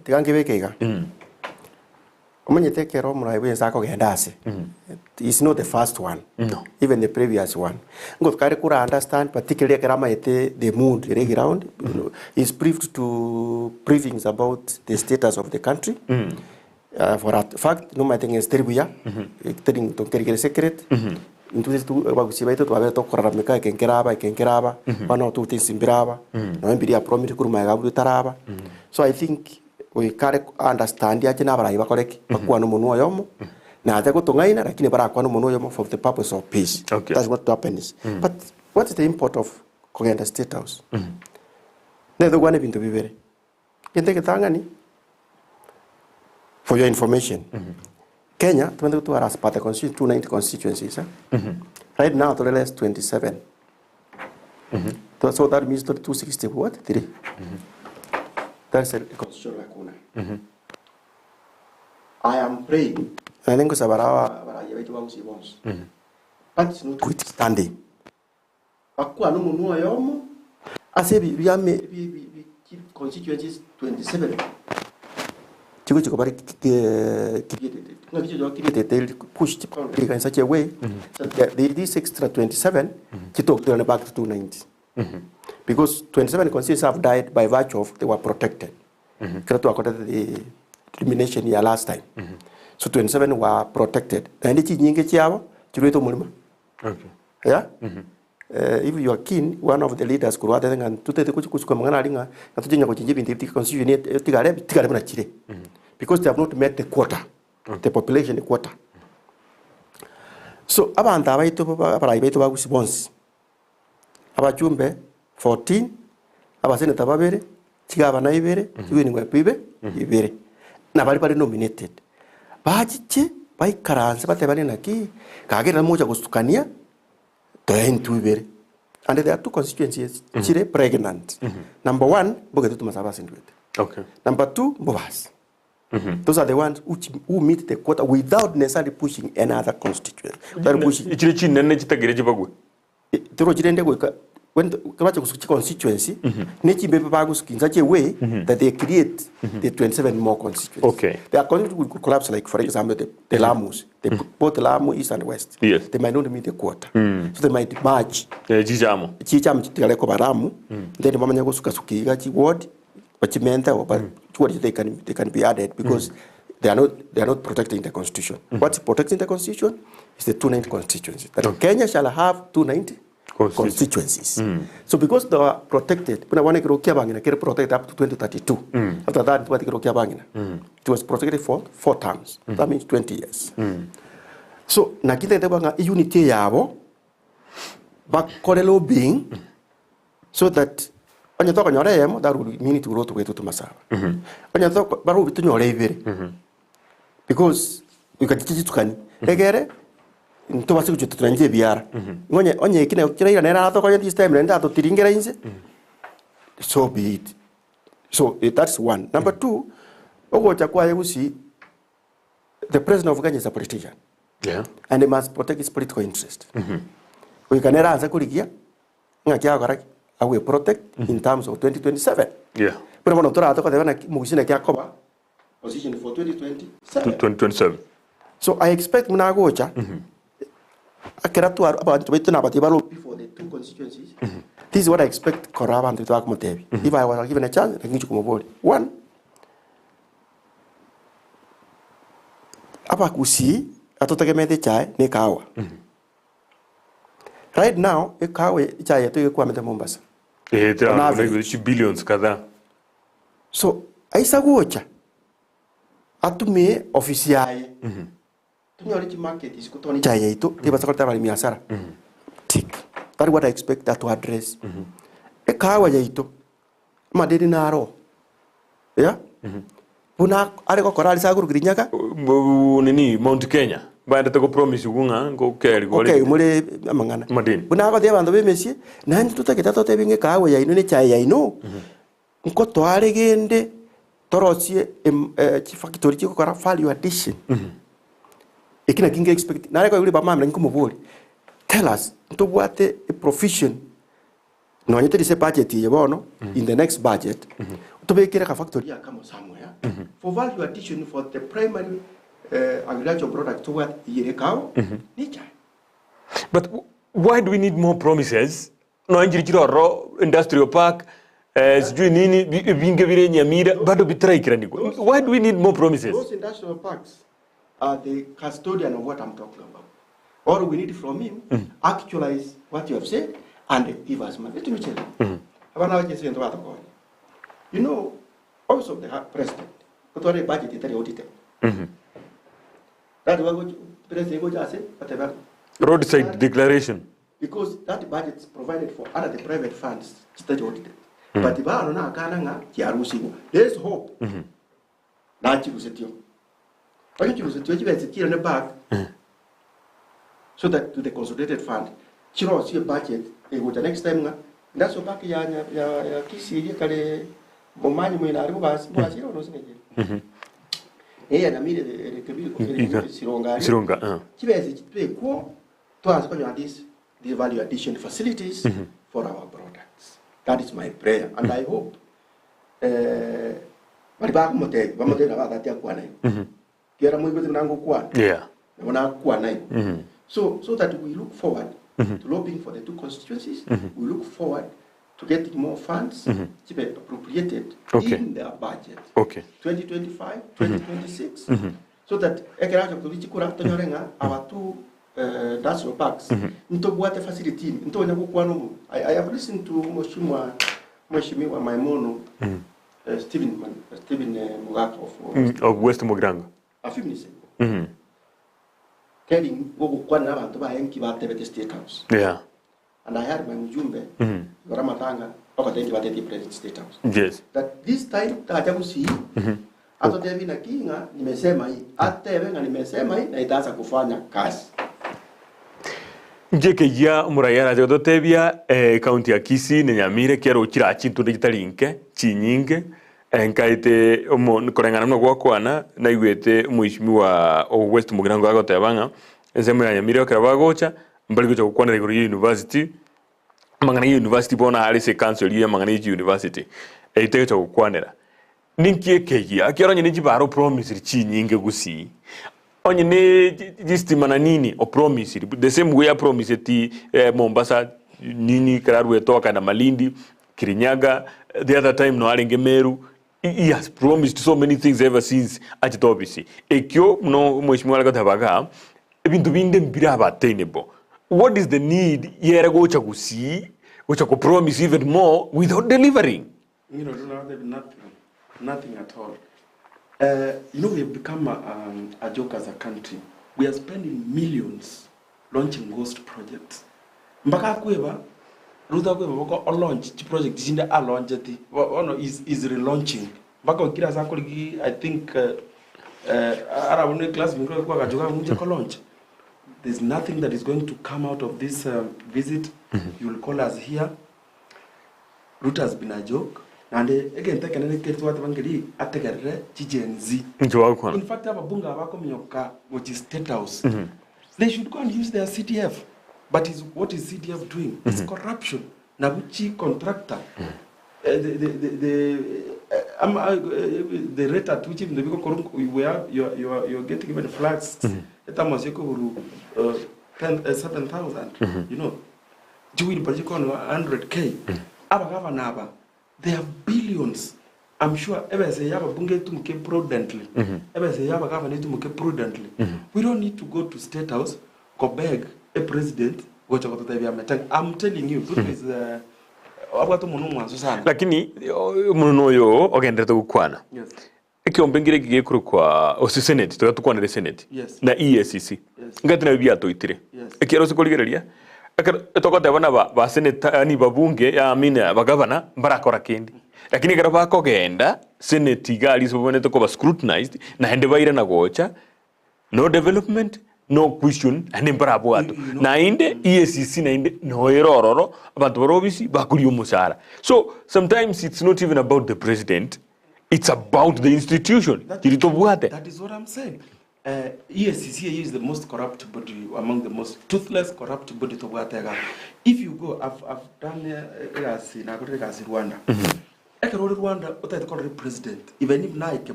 Tigangebekega. Omanyete kero murahibwense akogenda ase. It's not the first one. No. Even the previous one. Ngot kare kura understand particularly kerama ete the mood ground is briefed to briefings about the status of the country. For a fact, no matter is Tribuya, telling to carry a secret. Into this two bagusibaito to have talk Rameka, Kenkeraba, one or two things in Biraba, no Empiria promised Kurmagabu Taraba. So I think we can't understand the Ajanaba, Ibakorek, Pakuano Monoyomo. Now they go to Gaina, I can Baraquano Monoyomo for the purpose of peace. Okay. That's what happens. But what is the import of Kogenda State House? Never one even to be very. You take a tangani. For your information, Kenya, 22 are as part of the 290 constituencies. Right now, the less 27. So that means 260 what? 3. That's a constitutional lacuna. I am praying. I think it's about but it's not withstanding. I say we keep constituencies 27. Pushed in such a way that this extra 27 took them back to 290. Because 27 constituencies have died by virtue of they were protected. The elimination here last time. So 27 were protected. And it's yeah? If you are keen, one of the leaders could rather than to take the because they have not met the quota, the population quota. So, Abanta Baito once. Abajumbe 14, Abasena Tababere, Tigavana Ibere, Winning Pibe, Ibere. Nabari nominated. Bajiche, by Karans, but Evanaki, Kagera Moja was to Kania. And there are two constituencies, Chile pregnant. Number one, Bogetu Masabas into it. Okay. Number two, Bobas. Those are the ones who meet the quota without necessarily pushing another constituency. They're pushing. when the constituency, Nachi Bagus in such a way that they create the 27 more constituencies. Okay. They are going to collapse, like, for example, the Lamus. They put both Lamu, East and West. Yes. They might not meet the quota. So they might merge. Jijamo. Chicham Tigaleko Baramu, then the Mamanya Sukasuki, ward, but what they can be added because they are not protecting the constitution. What's protecting the constitution is the 290 constituencies. That Kenya shall have 290 constituencies. So because they are protected, when I want to get protected up to 2032. After that, it was protected for 4 terms. That means 20 years. So nakita tebanga unity yabo back korelo being so that when you talk on your aim, that would mean to go to Masava. When you talk baru bitu nyore ibere. Because you can teach it to can egere into wasi kujutu nje biara. Onye kina kira nera to kwa this time nenda to tiringera inse. So be it. So that's one. Number 2, ogo chakwa yusi the president of Kenya is a politician. Yeah. And he must protect his political interest. We can never answer kurikia. Ngakia koraki. I will protect in terms of 2027. Yeah. But when I talk about Mugusina Kakoba position for 2027. So I expect Munagocha. I cannot do about before the 2 constituencies. This is what I expect Koraba and Tuak Motevi. If I was given a chance, I can come aboard. 1. Abakusi, Atotagamete Chai, Nekawa. Right now, a cow Chai to Kwamata Mombasa. Billions kadhaa. So aisa gocha atume ofisi yae tunyori market is kutoni chaya ito tiba sakota bali miasara tick. That is what I expect that to address. E kawa ya ito madeni naro yeah puna are ko korali saguru grinyaka nini Mount Kenya baada to promise gunga go keri go okay mure amangana madeni puna ko de bando be mesie nani tutaketa to tebinge kawa ya ino ne chaya ino nko tware gende torosie factory chiko kora value addition ekina kinga expect nare ko yuli ba mamra nko mubuli tell us to what a provision no nyete dise budget ye bono in the next budget to be kira ka factory akamo somewhere for value addition for the primary agricultural product to what yere kao nicha. But why do we need more promises? No injiri ro industrial park sijui nini vinge vile Nyamira bado bitrai kirani. Why do we need more promises? Those industrial parks are the custodian of what I'm talking about. All we need from him actualize what you have said and give us money. Let me tell you. You know, also the president, but what a budget is audited. That's what President Goja said, whatever. Roadside declaration. Because that budget is provided for under the private funds, state audited. But the bar na kananga kiarusi. There's hope. Na chirusetio. Why chirusetio chivetio in the back? So that to the consolidated fund, chiro see a budget. The next time that's what back ya kisi kale bomani mwina rubas mwasiro no singe. Na mire de kebiri sironga. Chivezi chitwe ko to ask on this the value addition facilities for our products. That is my prayer, and I hope. Maribaku mote, bamote na bata tia kwa nai. Kiara mwe betu nangu kwa. Yeah. Na kwa nai. So that we look forward to lobbying for the 2 constituencies. We look forward to getting more funds to be appropriated in their budget. Okay. 2025, 2026. So that ekeracho kulichikura tonyorenga our 2 industrial parks. Nto buate facility. Nto nyakukwano. I have listened to Mheshimiwa Maimono, Stephen Mugaka of West Mugirango. A few minutes ago. Telling Gokwana abantu bahenki batebete State House. Yeah. And I had my mjumbe, Ramatanga, okatengi batete President State House. Yes. That this time tajabusi ato tevi na kinga nimesema hii. Atebe nga nimesema hii na itaanza kufanya kazi. Njeke ya murayara jodo tebia county ya Kisii ne Nyamira kero kira chintu digitalinke chinyinge enkaite omo korengana no gwakwana na igwete Mheshimiwa wa West Mugirango agotebanga ensemo ya Nyamira kera bagocha mbali gocha kukwana Iguru University mangana university bona ali se council ye mangana university eitege cha gukwanera ninkie kegia akironye ni jibaro promise richi nyinge gusi onye ne jistima na nini o promise the same way promise ti Mombasa nini kararwe toka na Malindi Kirinyaga the other time no alenge Meru. He has promised so many things ever since achitobisi ekyo no mweshimwa lagatabaga ebintu binde mbira attainable. What is the need yere gocha gusi gocha ko promise even more without delivering? You know, nothing at all. You know, we have become a joke as a country. We are spending millions launching ghost projects. Mbaka kweba Ruta kweba bako launch the project jinda a launch ati is relaunching. Mbaka kira sakoli I think ara one class mikro kwa kajoka munje ko launch. There's nothing that is going to come out of this visit. You will call us here. Ruta has been a joke. And again, take another case to what Vangeli at the Chigenzi. In fact, I have a bunga Wakomyoka, which is State House. They should go and use their CTF. But what is CTF doing? It's corruption. Nabuchi contractor. The rate at which you're getting even flags. It was 7,000. You know, Jewel Pajikon 100K. Abagava. They have billions. I'm sure ever say yaba bunge to muke prudently. Ever say yaba government to muke prudently. We don't need to go to State House, go beg a president, go to the I'm telling you, this is lakini muno yo ogenda tukwana. Yes. Ekyombengire gigekuru kwa osi senate tugatukwana le senate. Yes. Na EACC. Ngati na bibia toitire. Yes. Ekero sikoligereria. Etokote bana ba senate ni babunge ya amina bagavana barakora kendi. Lakini gara bako genda senate gali sobonete ko ba scrutinized na hende baira na gocha no development no question and imparabo ato na inde EACC na inde no erororo abantu borobisi bakuri umusara. So sometimes it's not even about the president, it's about the institution. That is what I'm saying. EACC is the most corrupt body, among the most toothless corrupt body to Guatega. If you go, I've done Rwanda. I can order Rwanda, what I call a president, even if Nike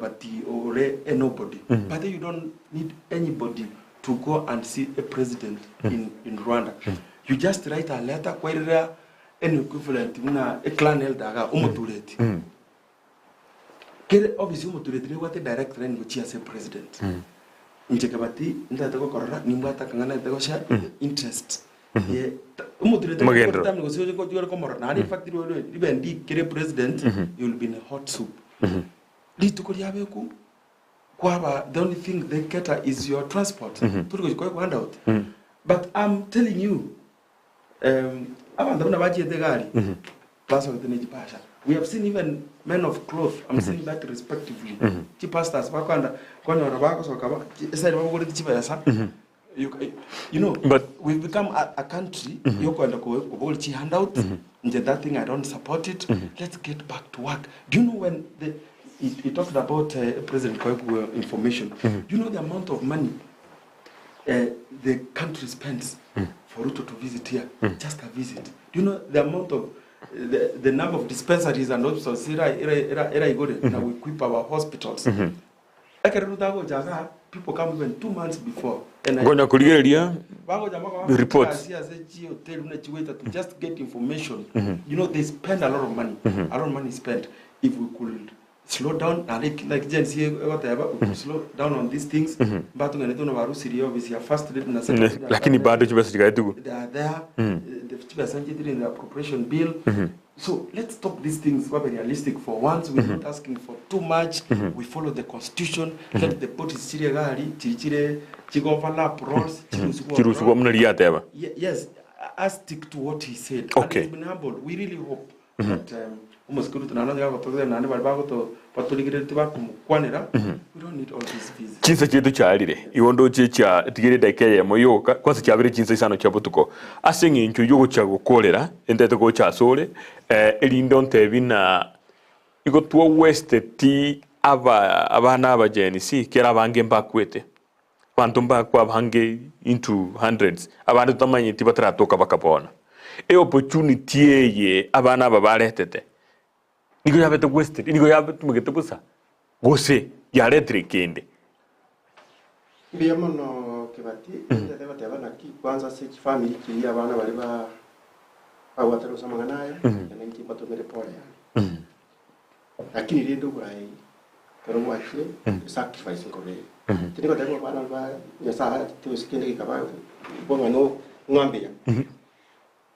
or a nobody. But you don't need anybody to go and see a president in Rwanda. You just write a letter, where an equivalent, a clan elder, Umutureti. Obviously, Umutureti, what a direct line which is a president. Nchekabati ndatako korora nimbata kangana ndakosha interest ye umudirete ko tamni gosio ko jora ko morna in fact even di kire president you will be in a hot soup litu ko yabe ku kwaba the only thing they cater is your transport tuli ko hand out but I'm telling you abanda bana baje de gari paso teneji pasha. We have seen even men of cloth. I'm saying that respectively. Pastors, you know, but we've become a country. You can go handout. That thing I don't support it. Let's get back to work. Do you know when he talked about President Koiku information? Do you know the amount of money the country spends for Ruto to visit here? Just a visit. Do you know the amount of the number of dispensaries and hospitals now we equip our hospitals. People come even 2 months before and reports to just get information. You know, they spend a lot of money. A lot of money spent. If we could slow down, like Jen say whatever, we could slow down on these things. But obviously first lakini bado they are there. In the appropriation bill. So let's stop these things. We're realistic for once. We're not asking for too much. We follow the constitution. Let the bodies yes, I stick to what he said. Okay. And he's been humble. We really hope that we don't need all these visits. Chinsa chetu charire iwondo checha tigire dakeye moyoka kwanza cyabire chinsa isano cyabutuko asenye ncho yogo cyagukorera endete ko cyasore elindo ntebina iko tuwa west ti abana abajenisi kera bange mbakwete bantu mbakwa bange into hundreds abantu tamanye tibatratoka bakapona opportunity ye abana babaretete niko yabete wasted niko yabete mugete busa gose yaretre kende Bia mono kibati ndeteba tebana ki kwanza se family ki abana bari ba awatero samanga nayo na nki patomere pole yani lakini rindo burai pero mwachie sacrifice ngove tiniko tebo bana ba yasa tusikende kikaba bonga no ngambia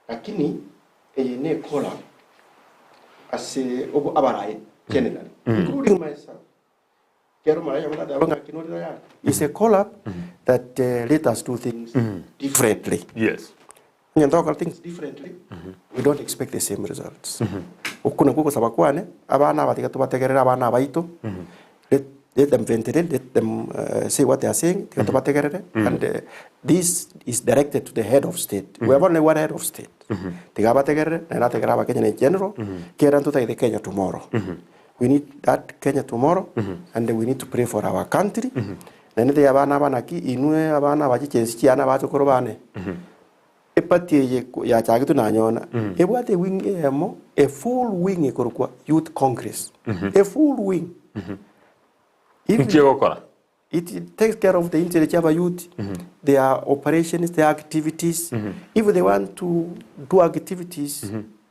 lakini ne kola ase obo abarai generally including myself. It's a call-up that let us do things differently. Yes. When you talk about things differently, we don't expect the same results. Ukuna kuko sabakwane, abana batika tubategerera abana baito. Let them ventilate, let them say what they are saying. And this is directed to the head of state. We have only one head of state. Tigabategerere, and not Tigaraba Kenya in general. Keran to take the Kenya tomorrow. We need that Kenya tomorrow, and we need to pray for our country. Then the abana banaki inue abana baji chensiana bato korobane. Epati ya chagitu na nyona. Ebwate wing emo a full wing ekorokwa youth congress. A full wing. It takes care of the interest of youth, their operations, their activities. If they want to do activities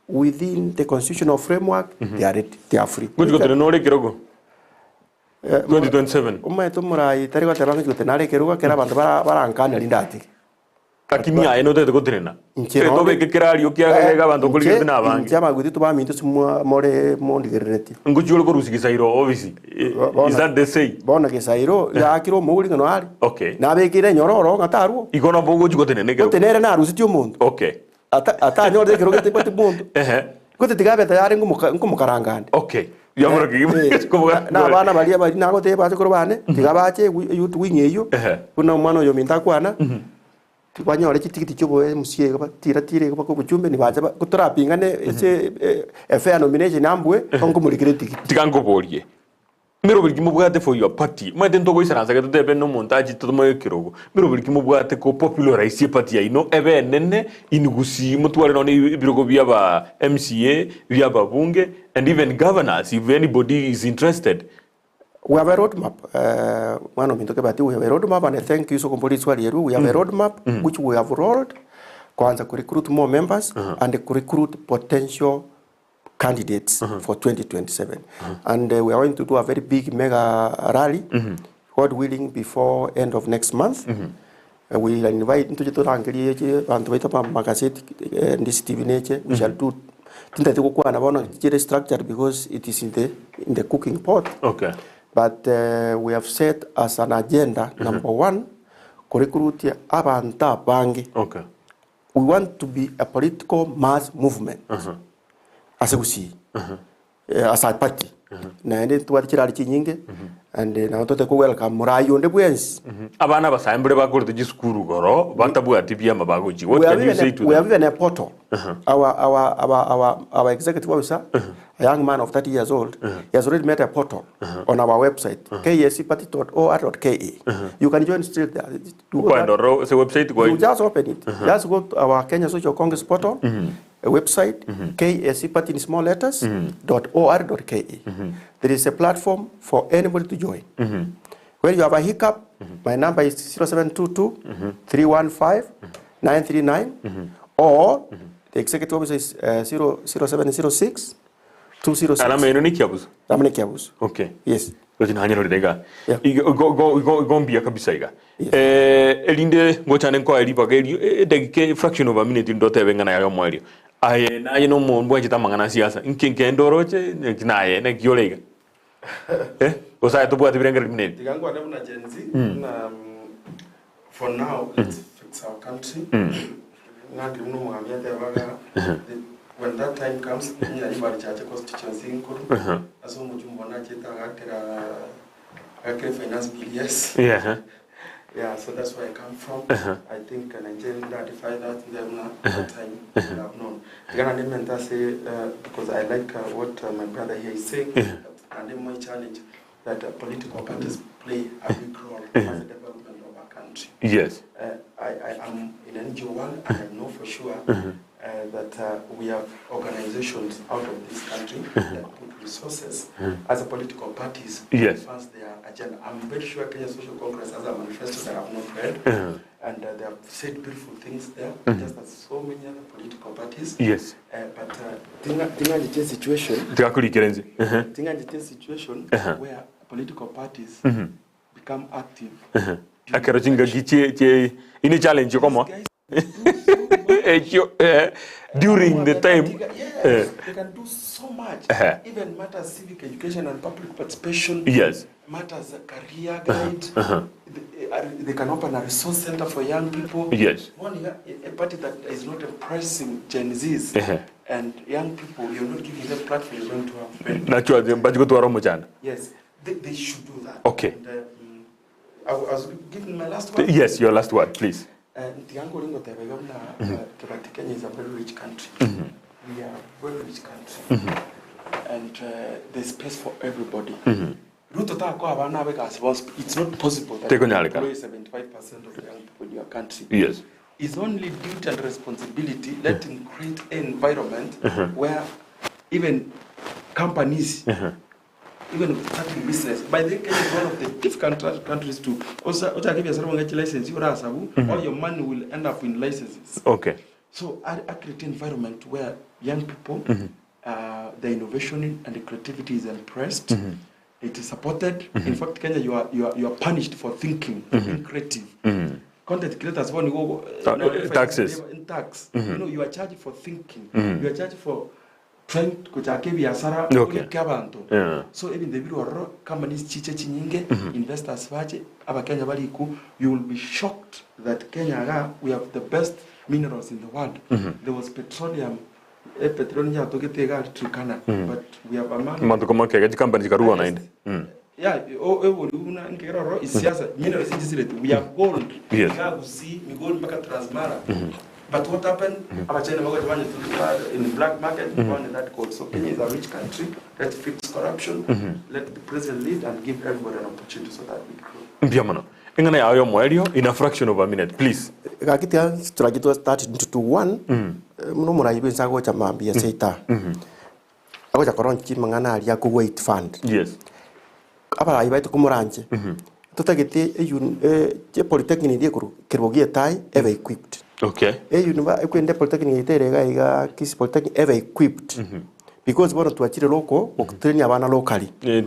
within the constitutional framework, they are ready, they are free. Good to know Kirogo. 2027. Umaitomurai tariwa tabangi kutenare keruga kera bantu barankana lindati. Lakini ya eno tete kutrena. Keto beke kerali okiaga bantu kulikete na bangi. Chama guti tuba mintu sumwa more mondi gereti. Nguchulo ko rusikisairo obviously. Is that the say? Bona kesairo ya kiro muguli ngano ali. Okay. Na bekire nyororo ngataruo. Ikona bogo chukotene ke. Kutenere na rusi tio mundu. Okay. Ata nyorde keruga tepati mundu. Kote tigabe tayari ngumukarangande. Okay. Yamura ki na bana balia bali nago te baje korobane tigabache youth wing eyo kuna mwana yo minta kwana twanyore kitikiti cyobo MCA ko tira ko buchumbe ni baje kuturapingane ese fair nomination ambwe kongo muri tikiti tikango bolie mero buri kimubwate for your party mwete ntogo isaranza ke tebe no montage tomo kirogo mero buri kimubwate ko popularize party ya ino ebe nene inigusi mutware no ibirogo byaba MCA byaba bunge and even governors if anybody is interested. We have a roadmap. One of we have a roadmap, and I thank you so much. We have a roadmap which we have rolled. Kwanza to recruit more members and to recruit potential candidates for 2027. And we are going to do a very big mega rally, God willing, before end of next month. We will invite into the Torangeli and wait upon Magaset and this TV nature. We shall do structure because it is in the cooking pot. Okay. But we have set as an agenda number one, recruit abanta bangi. Okay. We want to be a political mass movement. As we see, as a party. Na ende tuwachira chinyinge and na watoto ko welcome murayo nde bwensi abana basambure bakorete gisukuru goro batabu atibia mabagoji. What can you say to them? We have even a portal. Our executive officer, a young man of 30 years old, he has already made a portal on our website, kscparty.or.ke. You can join straight there. Website you just open it. Just go to our Kenya Social Congress portal, a website, kscparty in small letters, .or.ke. There is a platform for anybody to join. When you have a hiccup, my number is 0722-315-939, or the executive officer is 0706-206. Alamene Kiabus. Okay. Yes. Gombia kabisa iga. Elinde ngochane kwa elipa ke fraction of a minute ndote bengana ya mwali. Aye na yeno mo mbwaje tamangana siasa. Nkinke ndoroche naye na kiolega. Osa to bwati birenga minute. Digango adabu na Gen Z na for now let's fix our country. Ngati mno mwangamia tebaga. When that time comes, nya ibali chache constituency nkuru. Aso mujumbo na cheta akira finance bill, yes. Yeah. Yeah, so that's where I come from. I think Nigerians ratify that in them now. That time I have known. Because I like what my brother here is saying. And then my challenge that political parties play a big role in the development of our country. Yes. I am in NGO1 and I know for sure that we have organizations out of this country that put resources as a political parties to advance their agenda. I'm very sure Kenya Social Congress has a manifesto that I have not read, and they have said beautiful things there, just as so many other political parties. Yes. But tinga situation where political parties become active. Akarojinga giche ini challenge komo. During the time, yes, they can do so much. Even matters civic education and public participation. Yes. Matters career guide. They can open a resource center for young people. Yes. A party that is not oppressing Gen Zs and young people, you're not giving them platform, you're going to have. Naturally, but you go to Aromojana. Yes, they should do that. Okay. And, I was giving my last word. Yes, your last word, please. Kenya is a very rich country. We are a very rich country. And there's space for everybody. It's not possible that you employ 75% of the young people in your country. Yes. It's only duty and responsibility letting create an environment where even companies, even starting business, by the way, Kenya is one of the difficult countries to also give us a license. All your money will end up in licenses. Okay. So I create an environment where young people, the innovation and the creativity is impressed. It is supported. In fact, Kenya, you are punished for thinking, for being creative. Content creators want to go taxes. In tax. You know, you are charged for thinking. You are charged for trying to biashara yeah. So even the biro companies chiche chinyinge investors vaje aba Kenya baliku, you will be shocked that Kenya we have the best minerals in the world. There was petroleum ya togetega Turkana, but we have among companies yeah, we have gold. Yes. We gold mpaka Transmara. But what happened? In the black market, we wanted that gold. So Kenya is a rich country. Let's fix corruption. Let the president lead and give everybody an opportunity so that we grow. Ingana ya ayo moerio in a fraction of a minute, please. Kakitia stragito started into one. Muno murayibe nsago cha mambia seita. Ako cha koronchi mangana alia ku wait fund. Yes. Aba ayiba itu kumuranje. Tutagete je polytechnic ndi kirbogie tai ever equipped. Okay. Ekwende polytechnic iterega iga kisi polytechnic ever equipped. Because one to achire local okutraining abana locally. The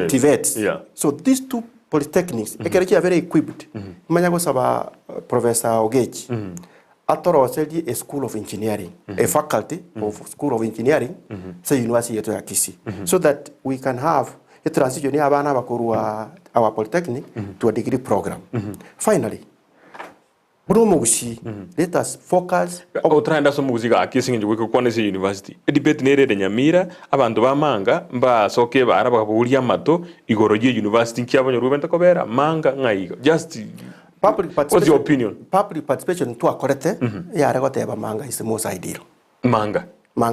TVETs. Yeah. So these two polytechnics ekerechi are very equipped. Manya go saba Professor Ogechi. Atoro sedi a school of engineering, a faculty of school of engineering, say university yetu ya Kisii. So that we can have a transition ya abana bakurua our polytechnic to a degree program. Finally, let us focus. Otranda so muziga akisi nje wiko kwa nese university. Debate nere de Nyamira abantu bamanga mba soke bara bakaburia mato igoroje university kyabonye rubenta kobera manga ngaigo. Just what's your opinion? Public participation to akorete ya regoteba manga is the most ideal. Manga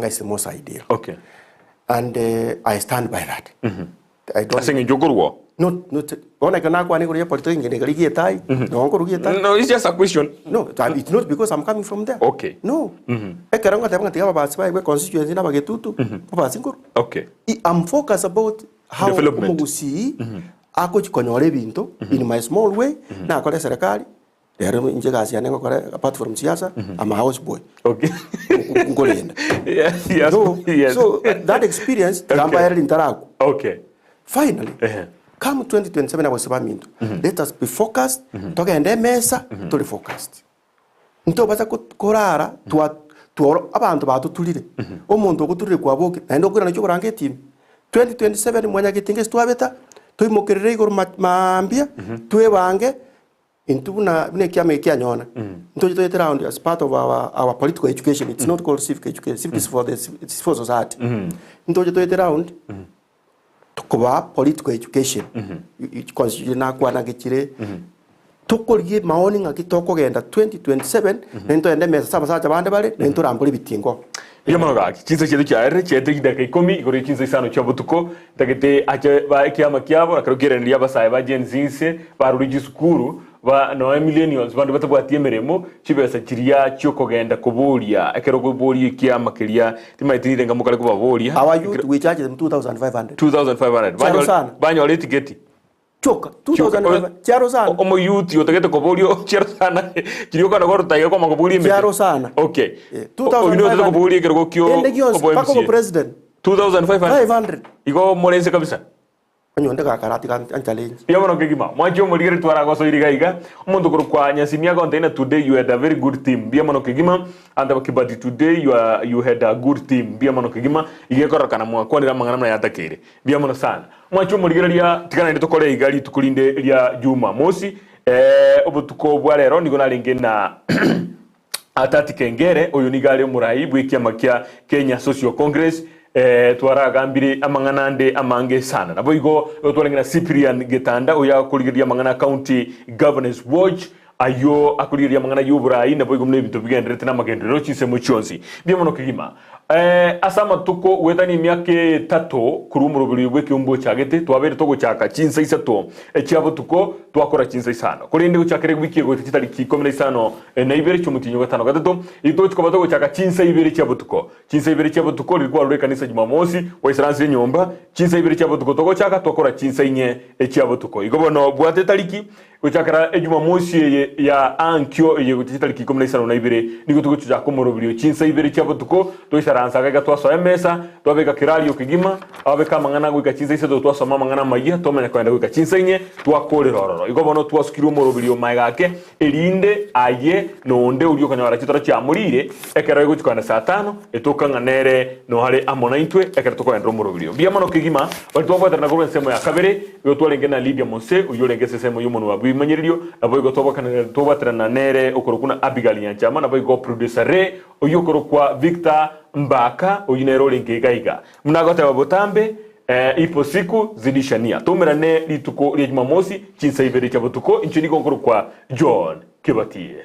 is the most ideal. Okay. And I stand by that. I don't saying jogorwo. No, ona kana kwa niko polytechnic ngaligie tai. No, it's just a question. No, it's not because I'm coming from there. Okay. No. Ekaranga tabanga tiaba basiba we constituency na bagetutu. Papa singoro. Okay. I'm focused about how mugusi ako chikonyore bintu in my small way na akole serikali. Lero nje kazi yanengo kore apart from siasa I'm a house boy. Okay. Ngolenda. Yes. Yes. So that experience gamba yari interaku. Okay. Finally. Come 2027 abasaba mintu. Let us be focused. Togende mesa tuli focused. Nto baza korara tu abantu batutulire. Omuntu okutulire kwaboke na ndo kurana cyo kurange team. 2027 mwanya gitinge twabeta tuyimokerere igoro mambia tuebange intuna bine kyame kyanyona. Nto jito round as part of our political education. It's not called civic education. Civic is for it's for society. Nto jito round kuba political education constitution na kwa na gikire tukoriye maoni ngakitoko genda 2027 nento ende mesa saba sacha bande bale nento rambuli bitingo yamanoga kinse cyedu cyare cyete gidaka 10 igoro kinse isano cyabutuko tagete aje ba ikiyama kyabo akarugeraniye abasaye bagenzinse baruri gisukuru ba no millennials bandu batabwatie meremo chibesa chiria chyo kugenda kuburia ekero kuburia kia makiria timaitirire ngamukale kubaburia our youth we charge them 2500 2500 banyo le tiketi choka 2500 charo sana omo youth yotegete kuburia charo sana chirio kana goro taiga kwa makuburia charo sana okay 2500 kuburia ekero kyo pako president 2500 igo molense kabisa anyonde gakarati kan challenge pia mono kigima mwacho muligere twara goso iriga umuntu kurukwa nyasimia container today you had a very good team pia mono kigima and bakibadi today you had a good team pia mono kigima igekora kana mwakwanira mangana yatakire pia mono sana mwacho muligere ria tikana ndi tokore igari tukulinde ria juma mosi obutuko bwa rero nigo naringe na atati kengere uyu nigale murai bwikia makia Kenya Social Congress twaragambire amanganande amange sana nabo igo twarengera Cyprian Getanda uya kurigiria mangana county governance watch ayo akurigiria mangana y'uburai nabo igo mne bintu bigendere na magendero chise muchonzi biemono kigima asama tuko wetani myake 3 kurumurubiri bwe kiumbo chagete twabere togo chaka chinsa isato ekyabo tuko twakora chinsa isano kurinde guchakere wiki go titali kikomera isano na ibere cyumutinyo gatano gatatu ito chikoba togo chaka chinsa ibere cyabo tuko likuwa rure kanisa Jumamosi wa Isransi nyomba chinsa ibere cyabo tuko togo chaka twakora chinsa inye ekyabo tuko igobono bwate taliki guchakara Jumamosi ya ankyo ye titali kikomera isano na ibere nigo tugo chaka kumurubiri chinsa ibere cyabo tuko ransaga gatwaso emesa twabeka kirali ukigima abeka mangana gwika chinsa ise twasoma mangana magia tomenya kwenda gwika chinsa inye twakore rororo igobono twasukiro murubiri omagake erinde aye nonde uriyo kanyara kitara kya murire ekera yuko kwenda saa 5 etokanga nere no hale amona intwe ekera tokwenda murubiri bia mono kigima batwabata na group nsemo ya kabere yo twalenge na Lydia Monse uyo lenge sesemo yumuntu wabwimenyerio abo igo tobakana tobatra na nere okorokuna Abigail Nyanchama nabo igo producer re uyo korokwa Victor Mbaka uyinero linke gaiga mnagote babotambe ipo siku zidishania tumerane lituko lya Jumamosi chinsa ibere cha botuko inchini konkuru kwa John Kibatie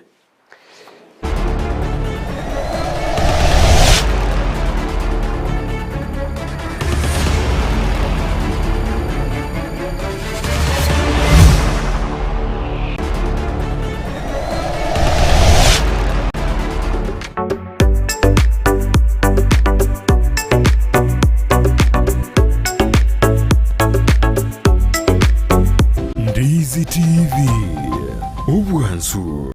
Ndizi TV Ubwansu.